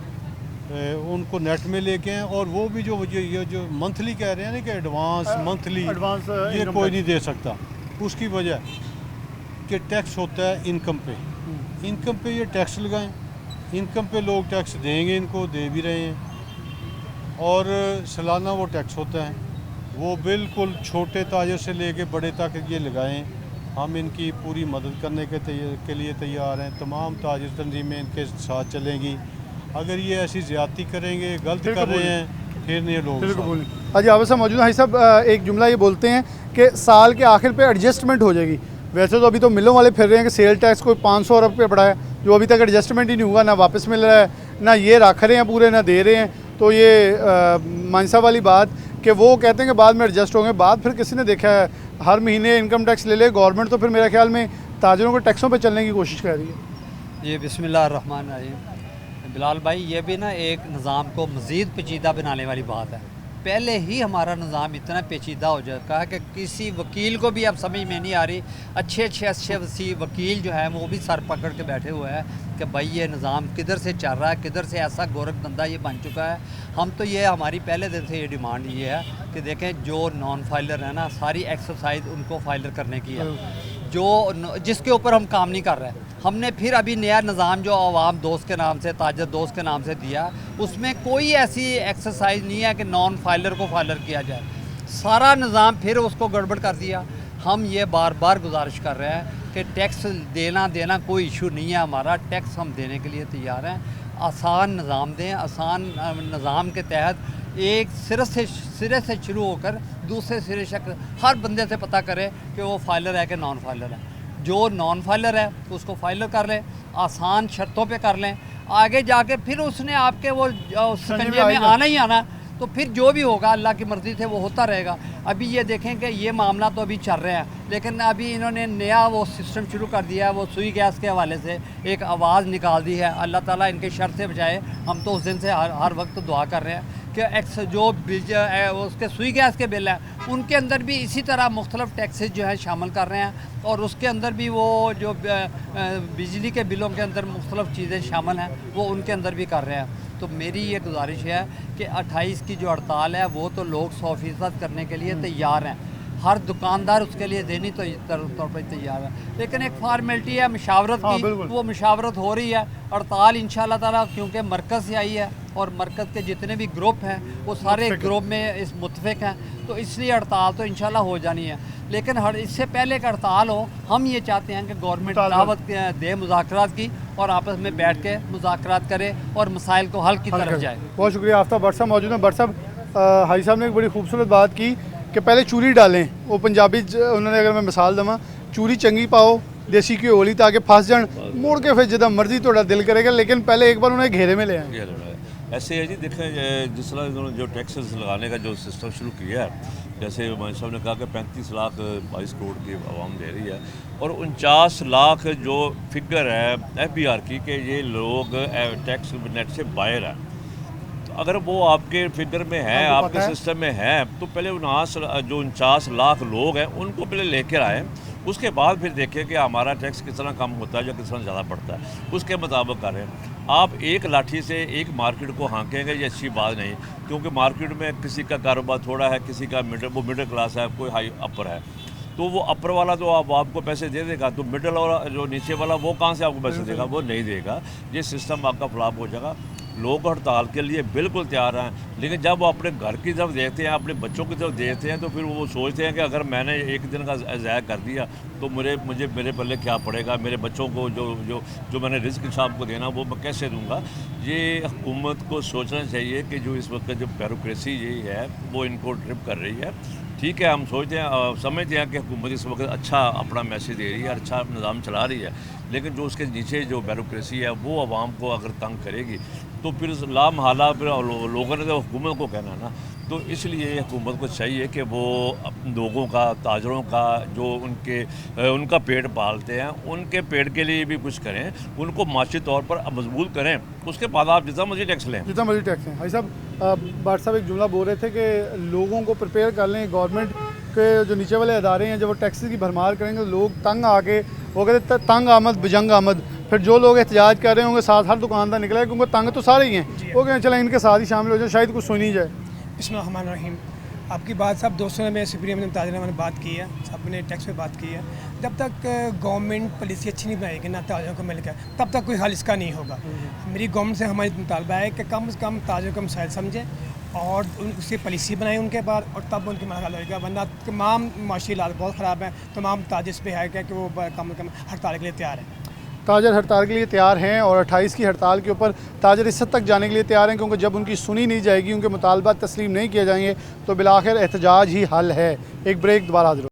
उनको नेट में लेके हैं। और वो भी ये जो मंथली कह रहे हैं ना कि एडवांस मंथली ये कोई नहीं दे सकता। उसकी वजह कि टैक्स होता है इनकम पे, इनकम पे ये टैक्स लगाएं, इनकम पे लोग टैक्स देंगे, इनको दे भी रहे हैं। और सालाना वो टैक्स होता है, वो बिल्कुल छोटे ताजर से लेके बड़े तक ये लगाएं। हम इनकी पूरी मदद करने के लिए तैयार हैं। तमाम ताजर तंजीमें इनके साथ चलेंगी। अगर ये ऐसी ज़्यादती करेंगे, गलत कर रहे हैं, फिर नहीं लोग। अजी आप मौजूद भाई साहब, एक जुमला ये बोलते हैं कि साल के आखिर पे एडजस्टमेंट हो जाएगी। वैसे तो अभी तो मिलों वाले फिर रहे हैं कि सेल टैक्स कोई 500 अरब पे पड़ा है, जो अभी तक एडजस्टमेंट ही नहीं हुआ, ना वापस मिल रहा है, ना ये रख रहे हैं पूरे, ना दे रहे हैं। तो ये मानसा वाली बात कि वो कहते हैं कि बाद में एडजस्ट होंगे, बाद फिर किसी ने देखा है हर महीने इनकम टैक्स ले ले गवर्नमेंट, तो फिर मेरे ख्याल में ताजरों को टैक्सों पे चलने की कोशिश कर रही है। ये बिस्मिल्लाहिर्रहमानिर्रहीम बिलाल भाई, ये भी ना एक निज़ाम को मज़ीद पेचीदा बनाने वाली बात है। पहले ही हमारा निज़ाम इतना पेचीदा हो चुका है कि किसी वकील को भी अब समझ में नहीं आ रही। अच्छे वकील जो है वो भी सर पकड़ के बैठे हुए हैं कि भाई ये निज़ाम किधर से चल रहा है, किधर से ऐसा गोरख धंधा ये बन चुका है। हम तो ये हमारी पहले दिन से ये डिमांड ये है कि देखें जो नॉन फाइलर है ना, सारी एक्सरसाइज उनको फाइलर करने की है, जो जिसके ऊपर हम काम नहीं कर रहे हैं। हमने फिर अभी नया निज़ाम जो अवाम दोस्त के नाम से, ताजर दोस्त के नाम से दिया, उसमें कोई ऐसी एक्सरसाइज नहीं है कि नॉन फाइलर को फाइलर किया जाए। सारा निज़ाम फिर उसको गड़बड़ कर दिया। हम ये बार बार गुजारिश कर रहे हैं कि टैक्स देना कोई इशू नहीं है हमारा, टैक्स हम देने के लिए तैयार हैं। आसान निज़ाम दें, आसान निज़ाम के तहत एक सिरे से शुरू होकर दूसरे सिरे तक हर बंदे से पता करें कि वो फाइलर है कि नॉन फाइलर है। जो नॉन फाइलर है उसको फाइलर कर लें, आसान शर्तों पे कर लें। आगे जाके फिर उसने आपके वो शिकंजे में आना ही आना, तो फिर जो भी होगा अल्लाह की मर्ज़ी से वो होता रहेगा। अभी ये देखें कि ये मामला तो अभी चल रहे हैं, लेकिन अभी इन्होंने नया वो सिस्टम शुरू कर दिया है। वो सुई गैस के हवाले से एक आवाज़ निकाल दी है। अल्लाह ताला इनके शर से बचाए। हम तो उस दिन से हर वक्त दुआ कर रहे हैं कि जो उसके सुई गैस के बिल हैं उनके अंदर भी इसी तरह मुख्तलिफ टैक्सेस जो है शामिल कर रहे हैं, और उसके अंदर भी वो जो बिजली के बिलों के अंदर मुख्तलिफ चीज़ें शामिल हैं वो उनके अंदर भी कर रहे हैं। तो मेरी ये गुजारिश है कि 28 की जो हड़ताल है वो तो लोग 100% करने के लिए तैयार हैं, हर दुकानदार उसके लिए देनी तो तौर पर तैयार है, लेकिन एक फॉर्मेलिटी है मशावरत की, वो मशावरत हो रही है। हड़ताल इंशाअल्लाह ताला क्योंकि मरकज़ से आई है, और मरकज़ के जितने भी ग्रुप हैं वो सारे ग्रुप में इस मुतफिक हैं, तो इसलिए हड़ताल तो इंशाल्लाह हो जानी है। लेकिन इससे पहले कि हड़ताल हो, हम ये चाहते हैं कि गवर्नमेंट दावत दे मुज़ाकरात की और आपस में बैठ के मुज़ाकरात करे और मसाइल को हल की तरफ जाए। बहुत शुक्रिया। आफ्ताब भट्ट साहब मौजूद हैं। भट्ट साहब, हाजी साहब ने एक बड़ी खूबसूरत बात की कि पहले चूरी डालें, वो पंजाबी उन्होंने, अगर मैं मिसाल देवां, चूरी चंगी पाओ देसी घ्यो वाली ताकि फस जान, मुड़ के फिर जिदा मर्जी थोड़ा दिल करेगा, लेकिन पहले एक बार उन्हें घेरे में ले आए। ऐसे है जी, देखें जिस तरह इन्होंने जो टैक्सेस लगाने का जो सिस्टम शुरू किया है, जैसे मानी साहब ने कहा कि 35 लाख 22 करोड़ की आवाम दे रही है और 49 लाख जो फिगर है FBR की कि ये लोग टैक्स नेट से बाहर है, तो अगर वो आपके फिगर में है, आपके सिस्टम में है, तो पहले 49 लाख लोग हैं उनको पहले लेकर आए, उसके बाद फिर देखें कि हमारा टैक्स कितना कम होता है या कितना ज़्यादा बढ़ता है, उसके मुताबिक करें। आप एक लाठी से एक मार्केट को हाँकेंगे, ये अच्छी बात नहीं, क्योंकि मार्केट में किसी का कारोबार थोड़ा है, किसी का मिडिल क्लास है, कोई हाई अपर है, तो वो अपर वाला तो आपको पैसे दे देगा, तो मिडिल और जो नीचे वाला वो कहाँ से आपको पैसे देगा? वो नहीं देगा। ये सिस्टम आपका फ्लॉप हो जाएगा। लोग हड़ताल के लिए बिल्कुल तैयार हैं, लेकिन जब वो अपने घर की तरफ देखते हैं, अपने बच्चों की तरफ देखते हैं, तो फिर वो सोचते हैं कि अगर मैंने एक दिन का ज़ाया कर दिया तो मुझे मेरे पल्ले क्या पड़ेगा, मेरे बच्चों को जो मैंने रिस्क शाम को देना वो मैं कैसे दूंगा। ये हुकूमत को सोचना चाहिए कि जो इस वक्त जो ब्यूरोक्रेसी ये है वो इनको ट्रिप कर रही है। ठीक है, हम सोचते हैं, समझते हैं कि हुकूमत इस वक्त अच्छा अपना मैसेज दे रही है, अच्छा निज़ाम चला रही है, लेकिन जो उसके नीचे जो ब्यूरोक्रेसी है वो आवाम को अगर तंग करेगी तो फिर लामहाला फिर लोगों ने तो हुकूमत को कहना है ना। तो इसलिए हुकूमत को चाहिए कि वो लोगों का, ताजरों का, जो उनका पेट पालते हैं, उनके पेट के लिए भी कुछ करें, उनको माशी तौर पर मजबूत करें, उसके बाद आप जितना मर्जी टैक्स लें, जितना मर्जी टैक्स लें। भाई साहब, भट्ट साहब एक जुमला बोल रहे थे कि लोगों को प्रिपेयर कर लें, गवर्नमेंट के जो नीचे वाले अदारे हैं जब वो टैक्सेस की भरमार करेंगे तो लोग तंग आके, वो कहते तंग आमद बजंग आमद, फिर जो लोग एहतजाज कर रहे होंगे साथ हर दुकानदार निकला है, क्योंकि तंग तो सारे ही हैं, वो कहें चलें इनके साथ ही शामिल हो जाए, शायद कुछ सुनी जाए। बिस्मिल्लाहिर्रहमानिर्रहीम। आपकी बात सब दोस्तों ने, मेरे सुप्रीम ताजरों ने बात की है, सब ने टैक्स पे बात की है। जब तक गवर्नमेंट पॉलिसी अच्छी नहीं बनाएगी ना ताजरों को मिलकर, तब तक कोई हल इसका नहीं होगा। मेरी गवर्नमेंट से हमारी मुतालबा है कि कम से कम ताजरों को मसाइल समझें और उसकी पॉलिसी बनाएं उनके बाद, और तब उनकी मसला होगा, वरना तमाम माशी हालात बहुत ख़राब हैं। तमाम ताजर इस पर है कि वो कम से कम हड़ताल के लिए तैयार हैं। ताजर हड़ताल के लिए तैयार हैं और 28 की हड़ताल के ऊपर ताजर इस हद तक जाने के लिए तैयार हैं, क्योंकि जब उनकी सुनी नहीं जाएगी, उनके मुतालबात तस्लीम नहीं किए जाएंगे, तो बिलाखिर एहतजाज ही हल है। एक ब्रेक, दोबारा हाजिर।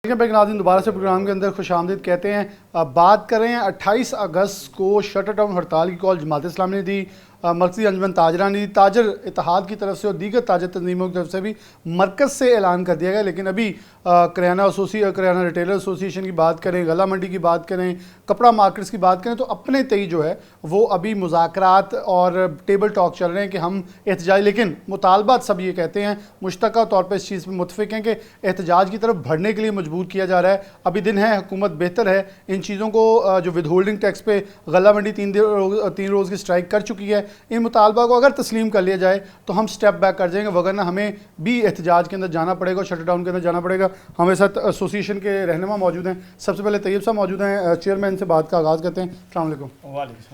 नाज़रीन, दोबारा से प्रोग्राम के अंदर खुशामदीद कहते हैं। बात कर रहे हैं 28 अगस्त को शटर डाउन हड़ताल की कॉल जमात इस्लामी ने दी, मरकज़ी अंजुमन ताजरा ने दी, ताजर इत्तेहाद की तरफ से और दीगर ताजर तंजीमों की तरफ से भी मरकज़ से ऐलान कर दिया गया। लेकिन अभी करियाना रिटेलर एसोसिएशन की बात करें, गला मंडी की बात करें, कपड़ा मार्केट्स की बात करें, तो अपने तय जो है वो अभी मुज़ाकरात और टेबल टॉक चल रहे हैं कि हम एहतजाज, लेकिन मुतालबात सब ये कहते हैं, मुश्तरका तौर पर इस चीज़ पर मुतफिक हैं कि एहतजाज की तरफ बढ़ने के लिए मजबूर किया जा रहा है। अभी दिन है, हुकूमत बेहतर है, इन चीज़ों को जो विद होल्डिंग टैक्स पे गला मंडी 3 रोज़ की स्ट्राइक कर चुकी है, इन मुतालबा को अगर तस्लीम कर लिया जाए तो हम स्टेप बैक कर जाएंगे, वगरना हमें भी एहतजाज के अंदर जाना पड़ेगा, शटर डाउन के अंदर जाना पड़ेगा। हमारे साथ एसोसिएशन के रहनुमा मौजूद हैं। सबसे पहले तैयब साहब मौजूद हैं, चेयरमैन से बात का आगाज़ करते हैं। अस्सलाम वालेकुम।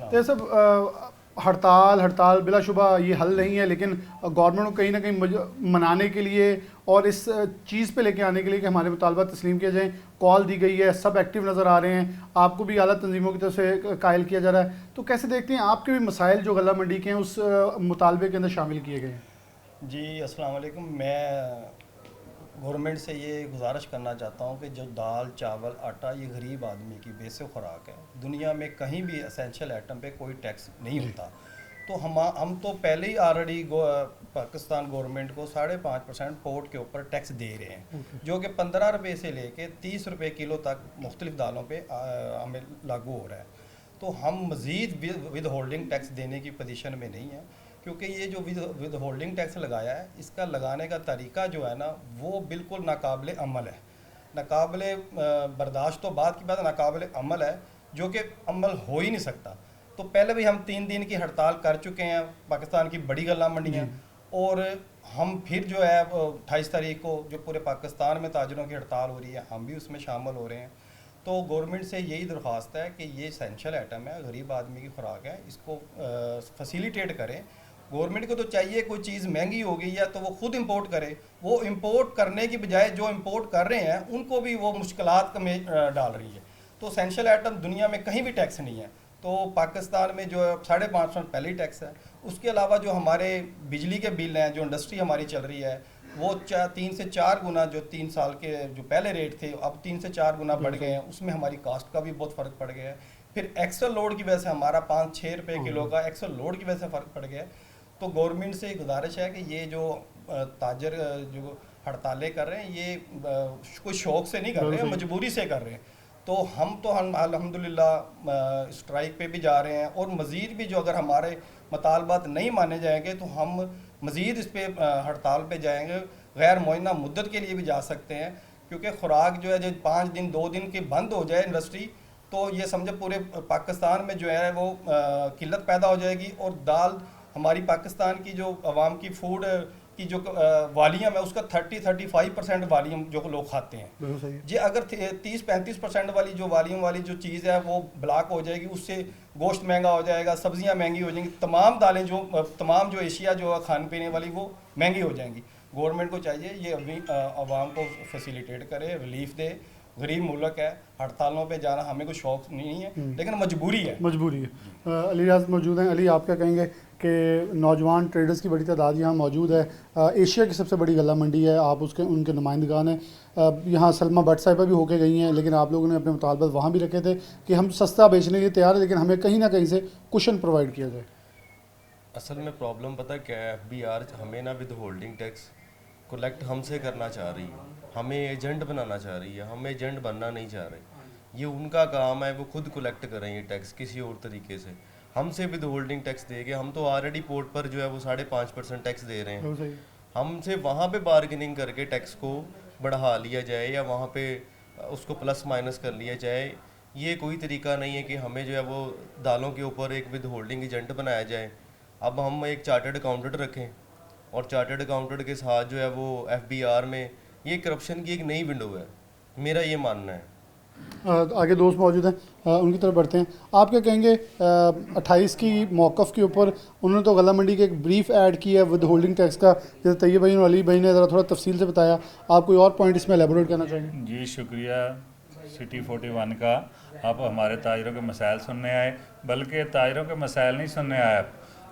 तैयब साहब, हड़ताल बिलाशुबा ये हल नहीं है, लेकिन गवर्नमेंट को कहीं ना कहीं मनाने के लिए और इस चीज़ पे लेके आने के लिए कि हमारे मुतालबा तस्लीम किया जाए, कॉल दी गई है, सब एक्टिव नज़र आ रहे हैं, आपको भी आला तंजीमों की तरफ से कायल किया जा रहा है, तो कैसे देखते हैं आपके भी मसाइल जो गला मंडी के हैं उस मुतालबे के अंदर शामिल किए गए हैं? जी अस्सलाम वालेकुम। मैं गवर्नमेंट से ये गुजारिश करना चाहता हूँ कि जो दाल, चावल, आटा, ये गरीब आदमी की बेसिक खुराक है। दुनिया में कहीं भी एसेंशियल आइटम पे कोई टैक्स नहीं होता, तो हम तो पहले ही ऑलरेडी पाकिस्तान गवर्नमेंट को 5.5% पोर्ट के ऊपर टैक्स दे रहे हैं, जो कि 15 रुपये से लेके 30 रुपये किलो तक मुख्तलिफ दालों पे हमें लागू हो रहा है। तो हम मज़ीद विद होल्डिंग टैक्स देने की पोजीशन में नहीं है, क्योंकि ये जो विद होल्डिंग टैक्स लगाया है, इसका लगाने का तरीका जो है ना वो बिल्कुल नाकाबिले अमल है। नाकाबिले बर्दाश्त तो बात की बात, नाकाबिले अमल है, जो कि अमल हो ही नहीं सकता। तो पहले भी हम 3 दिन की हड़ताल कर चुके हैं पाकिस्तान की बड़ी गल्ला मंडियाँ, और हम फिर जो है 28 तारीख को जो पूरे पाकिस्तान में ताजरों की हड़ताल हो रही है, हम भी उसमें शामिल हो रहे हैं। तो गवर्नमेंट से यही दरख्वास्त है कि ये एसेंशियल आइटम है, गरीब आदमी की खुराक है, इसको फैसिलिटेट करें। गवर्नमेंट को तो चाहिए कोई चीज़ महंगी हो गई है तो वो खुद इंपोर्ट करे, वो इंपोर्ट करने की बजाय जो इंपोर्ट कर रहे हैं उनको भी वो मुश्किलात में डाल रही है। तो एसेंशियल आइटम दुनिया में कहीं भी टैक्स नहीं है, तो पाकिस्तान में जो 5.5% पहले ही टैक्स है। उसके अलावा जो हमारे बिजली के बिल हैं, जो इंडस्ट्री हमारी चल रही है, वो 3 से 4 गुना, जो 3 साल के जो पहले रेट थे अब 3 से 4 गुना बढ़ गए हैं, उसमें हमारी कास्ट का भी बहुत फ़र्क पड़ गया है। फिर एक्सल लोड की वजह से हमारा 5-6 रुपये किलो का एक्सल लोड की वजह से फ़र्क पड़ गया है। तो गवर्नमेंट से गुजारिश है कि ये जो ताजर जो हड़तालें कर रहे हैं, ये कोई शौक़ से नहीं कर रहे हैं, मजबूरी से कर रहे हैं। तो हम अल्हम्दुलिल्लाह स्ट्राइक पे भी जा रहे हैं, और मज़ीद भी जो अगर हमारे मुतालबात नहीं माने जाएंगे तो हम मज़ीद इस पर हड़ताल पे जाएंगे, गैर मुअय्यना मुद्दत के लिए भी जा सकते हैं। क्योंकि खुराक जो है जो 5 दिन 2 दिन की बंद हो जाए इंडस्ट्री, तो ये समझे पूरे पाकिस्तान में जो है वो किल्लत पैदा हो जाएगी। और दाल हमारी पाकिस्तान की जो आवाम की फूड की जो वॉल्यूम है उसका 30-35% वॉल्यूम जो लोग खाते हैं, जी अगर 30-35% वाली जो वॉल्यूम वाली जो चीज़ है वो ब्लॉक हो जाएगी, उससे गोश्त महंगा हो जाएगा, सब्जियां महंगी हो जाएंगी, तमाम जो एशिया जो खाने पीने वाली वो महंगी हो जाएंगी। गवर्नमेंट को चाहिए ये अभी आवाम को फैसिलिटेट करे, रिलीफ दे। गरीब मुल्क है, हड़तालों पे जाना हमें कोई शौक़ नहीं है, लेकिन मजबूरी है। अली रियाज मौजूद हैं। अली, आप क्या कहेंगे कि नौजवान ट्रेडर्स की बड़ी तादाद यहाँ मौजूद है, एशिया की सबसे बड़ी गल्ला मंडी है, आप उनके नुमाइंदगान हैं, यहाँ सलमा भट्ट साहिबा भी होके गई हैं, लेकिन आप लोगों ने अपने मुतालबात वहाँ भी रखे थे कि हम सस्ता बेचने के लिए तैयार है, लेकिन हमें कहीं ना कहीं से कुशन प्रोवाइड किया जाए। असल में प्रॉब्लम पता क्या है, FBR हमें ना विद होल्डिंग टैक्स कलेक्ट हमसे करना चाह रही है, हमें एजेंट बनाना चाह रही है, हम एजेंट बनना नहीं चाह रहे। ये उनका काम है, वो खुद कलेक्ट करें ये टैक्स किसी और तरीके से, हमसे विद होल्डिंग टैक्स देंगे। हम तो ऑलरेडी पोर्ट पर जो है वो 5.5% टैक्स दे रहे हैं, हमसे वहाँ पे बार्गेनिंग करके टैक्स को बढ़ा लिया जाए या वहाँ पे उसको प्लस माइनस कर लिया जाए। ये कोई तरीका नहीं है कि हमें जो है वो दालों के ऊपर एक विद होल्डिंग एजेंट बनाया जाए। अब हम एक चार्टर्ड अकाउंटेंट रखें, और चार्टर्ड अकाउंटेंट के साथ जो है वो FBR में ये करप्शन की एक नई विंडो है, मेरा ये मानना है। आगे दोस्त मौजूद हैं, उनकी तरफ बढ़ते हैं। आप क्या कहेंगे 28 की मौक़िफ़ के ऊपर? उन्होंने तो गला मंडी के एक ब्रीफ ऐड किया है विद होल्डिंग टैक्स का, जैसे तैयब भाई और अली भाई ने ज़रा थोड़ा तफसील से बताया, आप कोई और पॉइंट इसमें एलेबोरेट करना चाहेंगे? जी शुक्रिया सिटी 41 का, आप हमारे ताजरों के मसाइल सुनने आए, बल्कि ताजरों के मसाइल नहीं सुनने आए,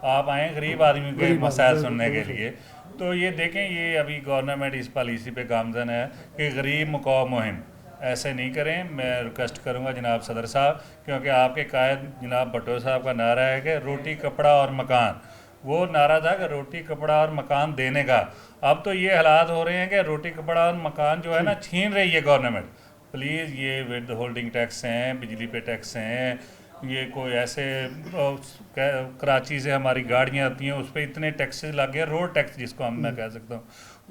आप आए गरीब आदमी के मसाइल सुनने के लिए। तो ये देखें, ये अभी गवर्नमेंट इस पॉलिसी पे गामजन है कि गरीब मुकाम मुहिम ऐसे नहीं करें। मैं रिक्वेस्ट करूंगा जनाब सदर साहब, क्योंकि आपके कायद जनाब भट्टो साहब का नारा है कि रोटी कपड़ा और मकान, वो नारा था कि रोटी कपड़ा और मकान देने का। अब तो ये हालात हो रहे हैं कि रोटी कपड़ा और मकान जो है ना छीन रही है गवर्नमेंट। प्लीज़ ये विद होल्डिंग टैक्स हैं, बिजली पे टैक्स हैं, ये कोई ऐसे कराची से हमारी गाड़ियाँ आती हैं उस पर इतने टैक्सेस लग गए, रोड टैक्स जिसको मैं कह सकता हूँ,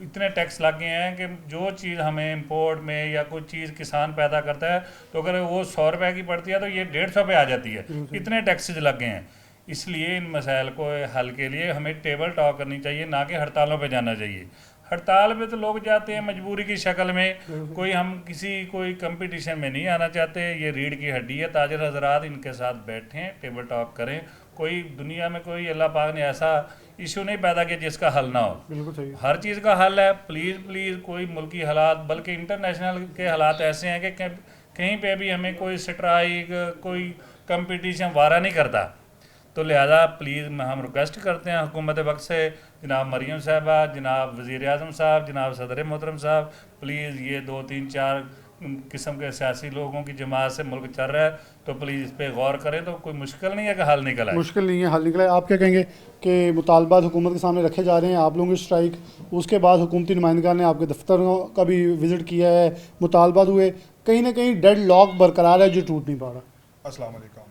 इतने टैक्स लग गए हैं कि जो चीज़ हमें इंपोर्ट में या कोई चीज़ किसान पैदा करता है तो अगर वो 100 रुपये की पड़ती है तो ये 150 पे आ जाती है, इतने टैक्सेस लग गए हैं। इसलिए इन मसाइल को हल के लिए हमें टेबल टॉक करनी चाहिए, ना कि हड़तालों पे जाना चाहिए। हड़ताल पे तो लोग जाते हैं मजबूरी की शक्ल में, कोई कंपटीशन में नहीं आना चाहते। ये रीढ़ की हड्डी है, ताजर हजरात इनके साथ बैठें, टेबल टॉक करें। कोई दुनिया में कोई अल्लाह पाक ने ऐसा इशू नहीं पैदा किया जिसका हल ना हो, हर चीज़ का हल है। प्लीज़ कोई मुल्की हालात बल्कि इंटरनेशनल के हालात ऐसे हैं कि कहीं पे भी हमें कोई स्ट्राइक, कोई कंपटीशन वारा नहीं करता। तो लिहाजा प्लीज़ हम रिक्वेस्ट करते हैं हुकूमत वक्त से, जनाब मरीम साहबा, जनाब वज़ीर आज़म साहब, जनाब सदर मोहतरम साहब, प्लीज़ ये 2-3-4 किस्म के सियासी लोगों की जमात से मुल्क चल रहा है, तो प्लीज़ इस पर गौर करें। तो कोई मुश्किल नहीं है कि हल निकला है, मुश्किल नहीं है, हल निकला है। आप क्या कहेंगे कि मुतालबात हुकूमत के सामने रखे जा रहे हैं, आप लोगों की स्ट्राइक, उसके बाद हुकूमती नुमाइंदगान ने आपके दफ्तरों का भी विज़िट किया है, मुतालबात हुए, कहीं ना कहीं डेड लॉक बरकरार है जो टूट नहीं पा रहा। अस्सलाम वालेकुम।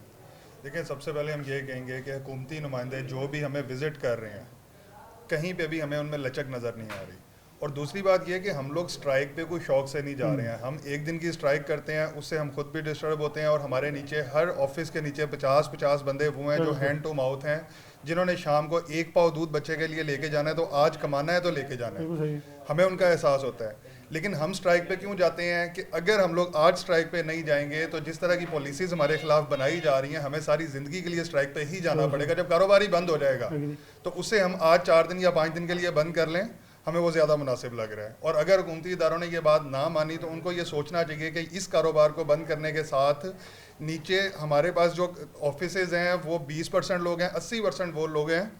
देखिए, सबसे पहले हम ये कहेंगे कि हुकूमती नुमाइंदे जो भी हमें विज़िट कर रहे हैं, कहीं पे भी हमें उनमें लचक नज़र नहीं आ रही। और दूसरी बात यह कि हम लोग स्ट्राइक पे कोई शौक से नहीं जा रहे हैं। हम एक दिन की स्ट्राइक करते हैं, उससे हम खुद भी डिस्टर्ब होते हैं और हमारे नीचे हर ऑफिस के नीचे 50-50 बंदे वो हैं जो हैंड टू माउथ हैं, जिन्होंने शाम को एक पाव दूध बच्चे के लिए लेके जाना है, तो आज कमाना है तो लेके जाना है, हमें उनका एहसास होता है। लेकिन हम स्ट्राइक पे क्यों जाते हैं कि अगर हम लोग आज स्ट्राइक पे नहीं जाएंगे तो जिस तरह की पॉलिसीज़ हमारे खिलाफ बनाई जा रही हैं, हमें सारी ज़िंदगी के लिए स्ट्राइक पे ही जाना पड़ेगा। जब कारोबार ही बंद हो जाएगा तो उससे हम आज 4 दिन या 5 दिन के लिए बंद कर लें, हमें वो ज़्यादा मुनासिब लग रहा है। और अगर हुकूमती इदारों ने ये बात ना मानी तो उनको ये सोचना चाहिए कि इस कारोबार को बंद करने के साथ नीचे हमारे पास जो ऑफिसेज़ हैं वो 20% लोग हैं, 80% वो लोग हैं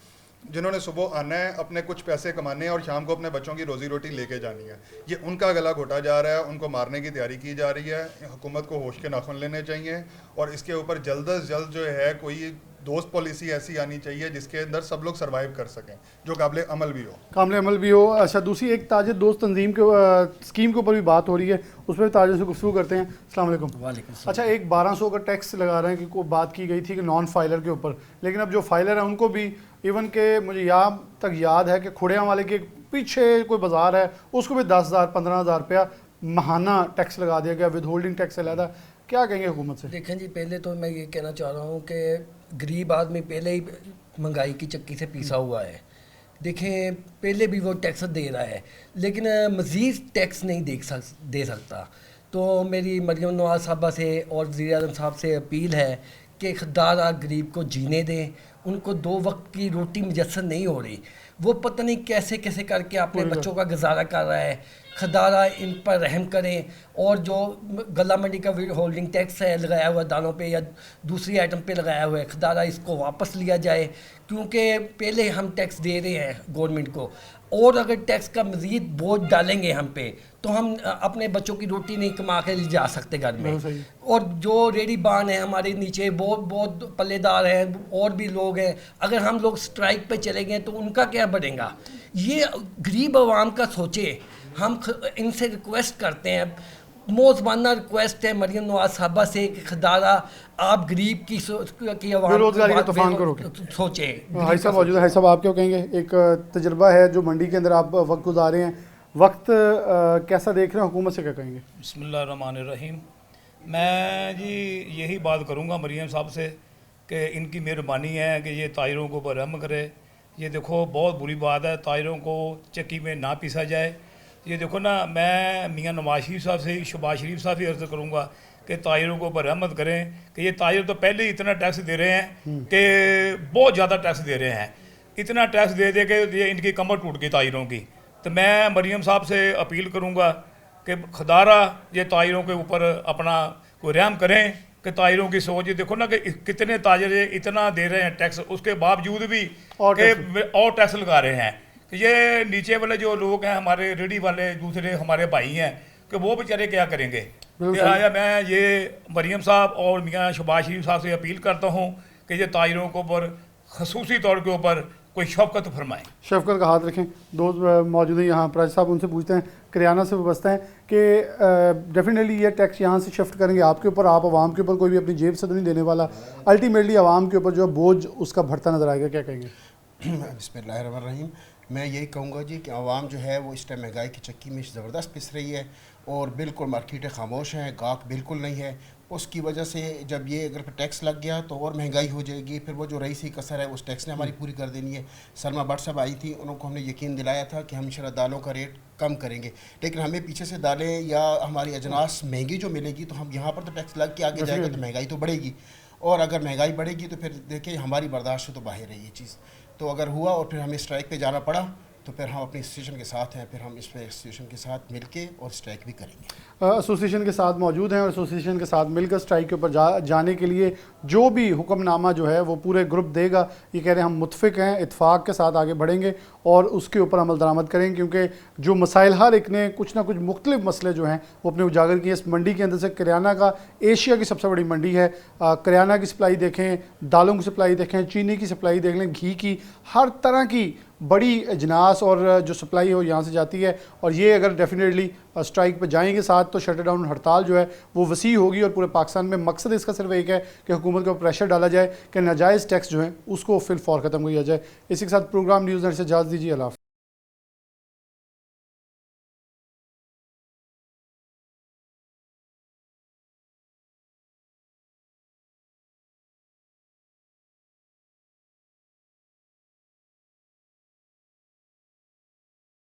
जिन्होंने सुबह आना है, अपने कुछ पैसे कमाने हैं और शाम को अपने बच्चों की रोज़ी रोटी लेके जानी है। ये उनका गला घोटा जा रहा है, उनको मारने की तैयारी की जा रही है। हुकूमत को होश के नाखून लेने चाहिए और इसके ऊपर जल्द अज जल्द जो है कोई दोस्त पॉलिसी ऐसी आनी चाहिए जिसके अंदर सब लोग सर्वाइव कर सकें, जो काबिल अमल भी हो। काबिल अमल भी हो। अच्छा, दूसरी एक ताजिर दोस्त तंजीम के स्कीम के ऊपर भी बात हो रही है, उस पर ताजिर से गुफ्तगू करते हैं। अस्सलाम वालेकुम। अच्छा, एक 1200 का टैक्स लगा रहे हैं कि को बात की गई थी कि नॉन फाइलर के ऊपर, लेकिन अब जो फाइलर है उनको भी इवन के मुझे यहाँ तक याद है कि खुड़िया वाले के पीछे कोई बाज़ार है उसको भी 10,000 15,000 रुपया महाना टैक्स लगा दिया गया, विद होल्डिंग टैक्स अलहदा। क्या कहेंगे हुकूमत से? देखें जी, पहले तो मैं ये कहना चाह रहा हूँ कि गरीब आदमी पहले ही महंगाई की चक्की से पीसा हुआ है। देखें, पहले भी वो टैक्स दे रहा है लेकिन मज़ीद टैक्स नहीं दे सकता। तो मेरी मरियम नवाज साहबा से और वज़ीर आज़म साहब से अपील है कि खुदारा गरीब को जीने दें। उनको 2 वक्त की रोटी मुयस्सर नहीं हो रही, वो पता नहीं कैसे कैसे करके अपने बच्चों का गुजारा कर रहा है। खुदारा इन पर रहम करें और जो गला मंडी का होल्डिंग टैक्स है लगाया हुआ दानों पे या दूसरी आइटम पे लगाया हुआ है, खुदारा इसको वापस लिया जाए, क्योंकि पहले हम टैक्स दे रहे हैं गवर्नमेंट को और अगर टैक्स का मज़ीद बोझ डालेंगे हम पे तो हम अपने बच्चों की रोटी नहीं कमा के ले जा सकते घर में। और जो रेडी बान है हमारे नीचे बहुत पल्लेदार हैं और भी लोग हैं, अगर हम लोग स्ट्राइक पे चले गए तो उनका क्या बढ़ेगा? ये गरीब आवाम का सोचे। हम इनसे रिक्वेस्ट करते हैं, मोज़माना रिक्वेस्ट है मरियम नवाज साहबा से कि खुदारा आप गरीब की आवाम बेरोजगारी का तूफान को सोचें। भाई साहब मौजूद है। भाई साहब, आप क्या कहेंगे? एक तजर्बा है जो मंडी के अंदर आप वक्त गुजारे हैं, वक्त कैसा देख रहे हैं, हुकूमत से क्या कहेंगे? बिस्मिल्लाहिर्रहमानिर्रहीम। मैं जी यही बात करूँगा मरियम साहब से कि इनकी मेहरबानी है कि ये ताजरों को ऊपर रहम करे। ये देखो, बहुत बुरी बात है ताजरों को चक्की में ना पीसा जाए। ये देखो ना, मैं मियाँ नवाज शरीफ साहब से, शहबाज शरीफ साहब से अर्ज़ करूँगा कि ताजरों को ऊपर रहमत करें कि ये ताजर तो पहले ही इतना टैक्स दे रहे हैं कि बहुत ज़्यादा टैक्स दे रहे हैं, इतना टैक्स दे दे के ये इनकी कमर टूट गई ताजरों की। तो मैं मरियम साहब से अपील करूँगा कि खुदारा ये ताजरों के ऊपर अपना कोई रहम करें कि ताजरों की सोच। ये देखो ना कि कितने ताजर इतना दे रहे हैं टैक्स, उसके बावजूद भी और टैक्स लगा रहे हैं। ये नीचे वाले जो लोग हैं हमारे रेडी वाले दूसरे हमारे भाई हैं कि वो बेचारे क्या करेंगे। लिहाजा मैं ये मरियम साहब और मियाँ शहबाज शरीफ साहब से अपील करता हूँ कि ये ताजरों के ऊपर खसूसी तौर के ऊपर कोई शफकत फरमाएँ। शफकत का हाथ रखें। दोस्त मौजूद हैं यहाँ प्राज साहब, उनसे पूछते हैं, करियाना से व्यवस्था है कि डेफिनेटली ये टैक्स यहाँ से शिफ्ट करेंगे आपके ऊपर, आप आवाम के ऊपर कोई भी अपनी जेब से तो नहीं देने वाला, अल्टीमेटली आवाम के ऊपर जो बोझ उसका बढ़ता नजर आएगा, क्या कहेंगे? बिस्मिल्लाहिर्रहमानिर्रहीम। मैं यही कहूँगा जी कि आवाम जो है वो इस टाइम महंगाई की चक्की में ज़बरदस्त पिस रही है और बिल्कुल मार्केटें खामोश हैं, गाहक बिल्कुल नहीं है। उसकी वजह से जब ये अगर टैक्स लग गया तो और महंगाई हो जाएगी, फिर वो जो रईसी कसर है उस टैक्स ने हमारी पूरी कर देनी है। सलमा भट्ट साहब आई थी, उनको हमने यकीन दिलाया था कि हम इंशाल्लाह दालों का रेट कम करेंगे, लेकिन हमें पीछे से दालें या हमारी अजनास महंगी जो मिलेगी तो हम यहाँ पर तो टैक्स लग के आगे जाएगा तो महंगाई तो बढ़ेगी, और अगर महंगाई बढ़ेगी तो फिर देखिए हमारी बर्दाश्त से तो बाहर है ये चीज़। तो अगर हुआ और फिर हमें स्ट्राइक पे जाना पड़ा तो फिर हम अपनी एसोसिएशन के साथ हैं, फिर हम इस पर एसोसिएशन के साथ मिलके और स्ट्राइक भी करेंगे। एसोसिएशन के साथ मौजूद हैं और एसोसिएशन के साथ मिलकर स्ट्राइक के ऊपर जाने के लिए जो भी हुक्मनामा जो है वो पूरे ग्रुप देगा, ये कह रहे हैं हम मुतफिक हैं, इत्फाक के साथ आगे बढ़ेंगे और उसके ऊपर अमल दरामद करेंगे, क्योंकि जो मसाइल हर एक ने कुछ ना कुछ मुख्तलिफ मसले जो हैं वो अपने उजागर किए। इस मंडी के अंदर से करियाना का एशिया की सबसे बड़ी मंडी है। करियाना की सप्लाई देखें, दालों की सप्लाई देखें, चीनी की सप्लाई देख लें, घी की, हर तरह की बड़ी अजनास और जो सप्लाई हो यहाँ से जाती है। और ये अगर डेफिनेटली स्ट्राइक पर जाएंगे साथ तो शटर डाउन हड़ताल जो है वो वसी होगी और पूरे पाकिस्तान में मकसद इसका सिर्फ एक है कि हुकूमत को प्रेशर डाला जाए कि नाजायज़ टैक्स जो है उसको फिल फॉर ख़त्म किया जाए। इसी के साथ प्रोग्राम न्यूज़ नेट से इजाज़त दीजिए। अल्लाह।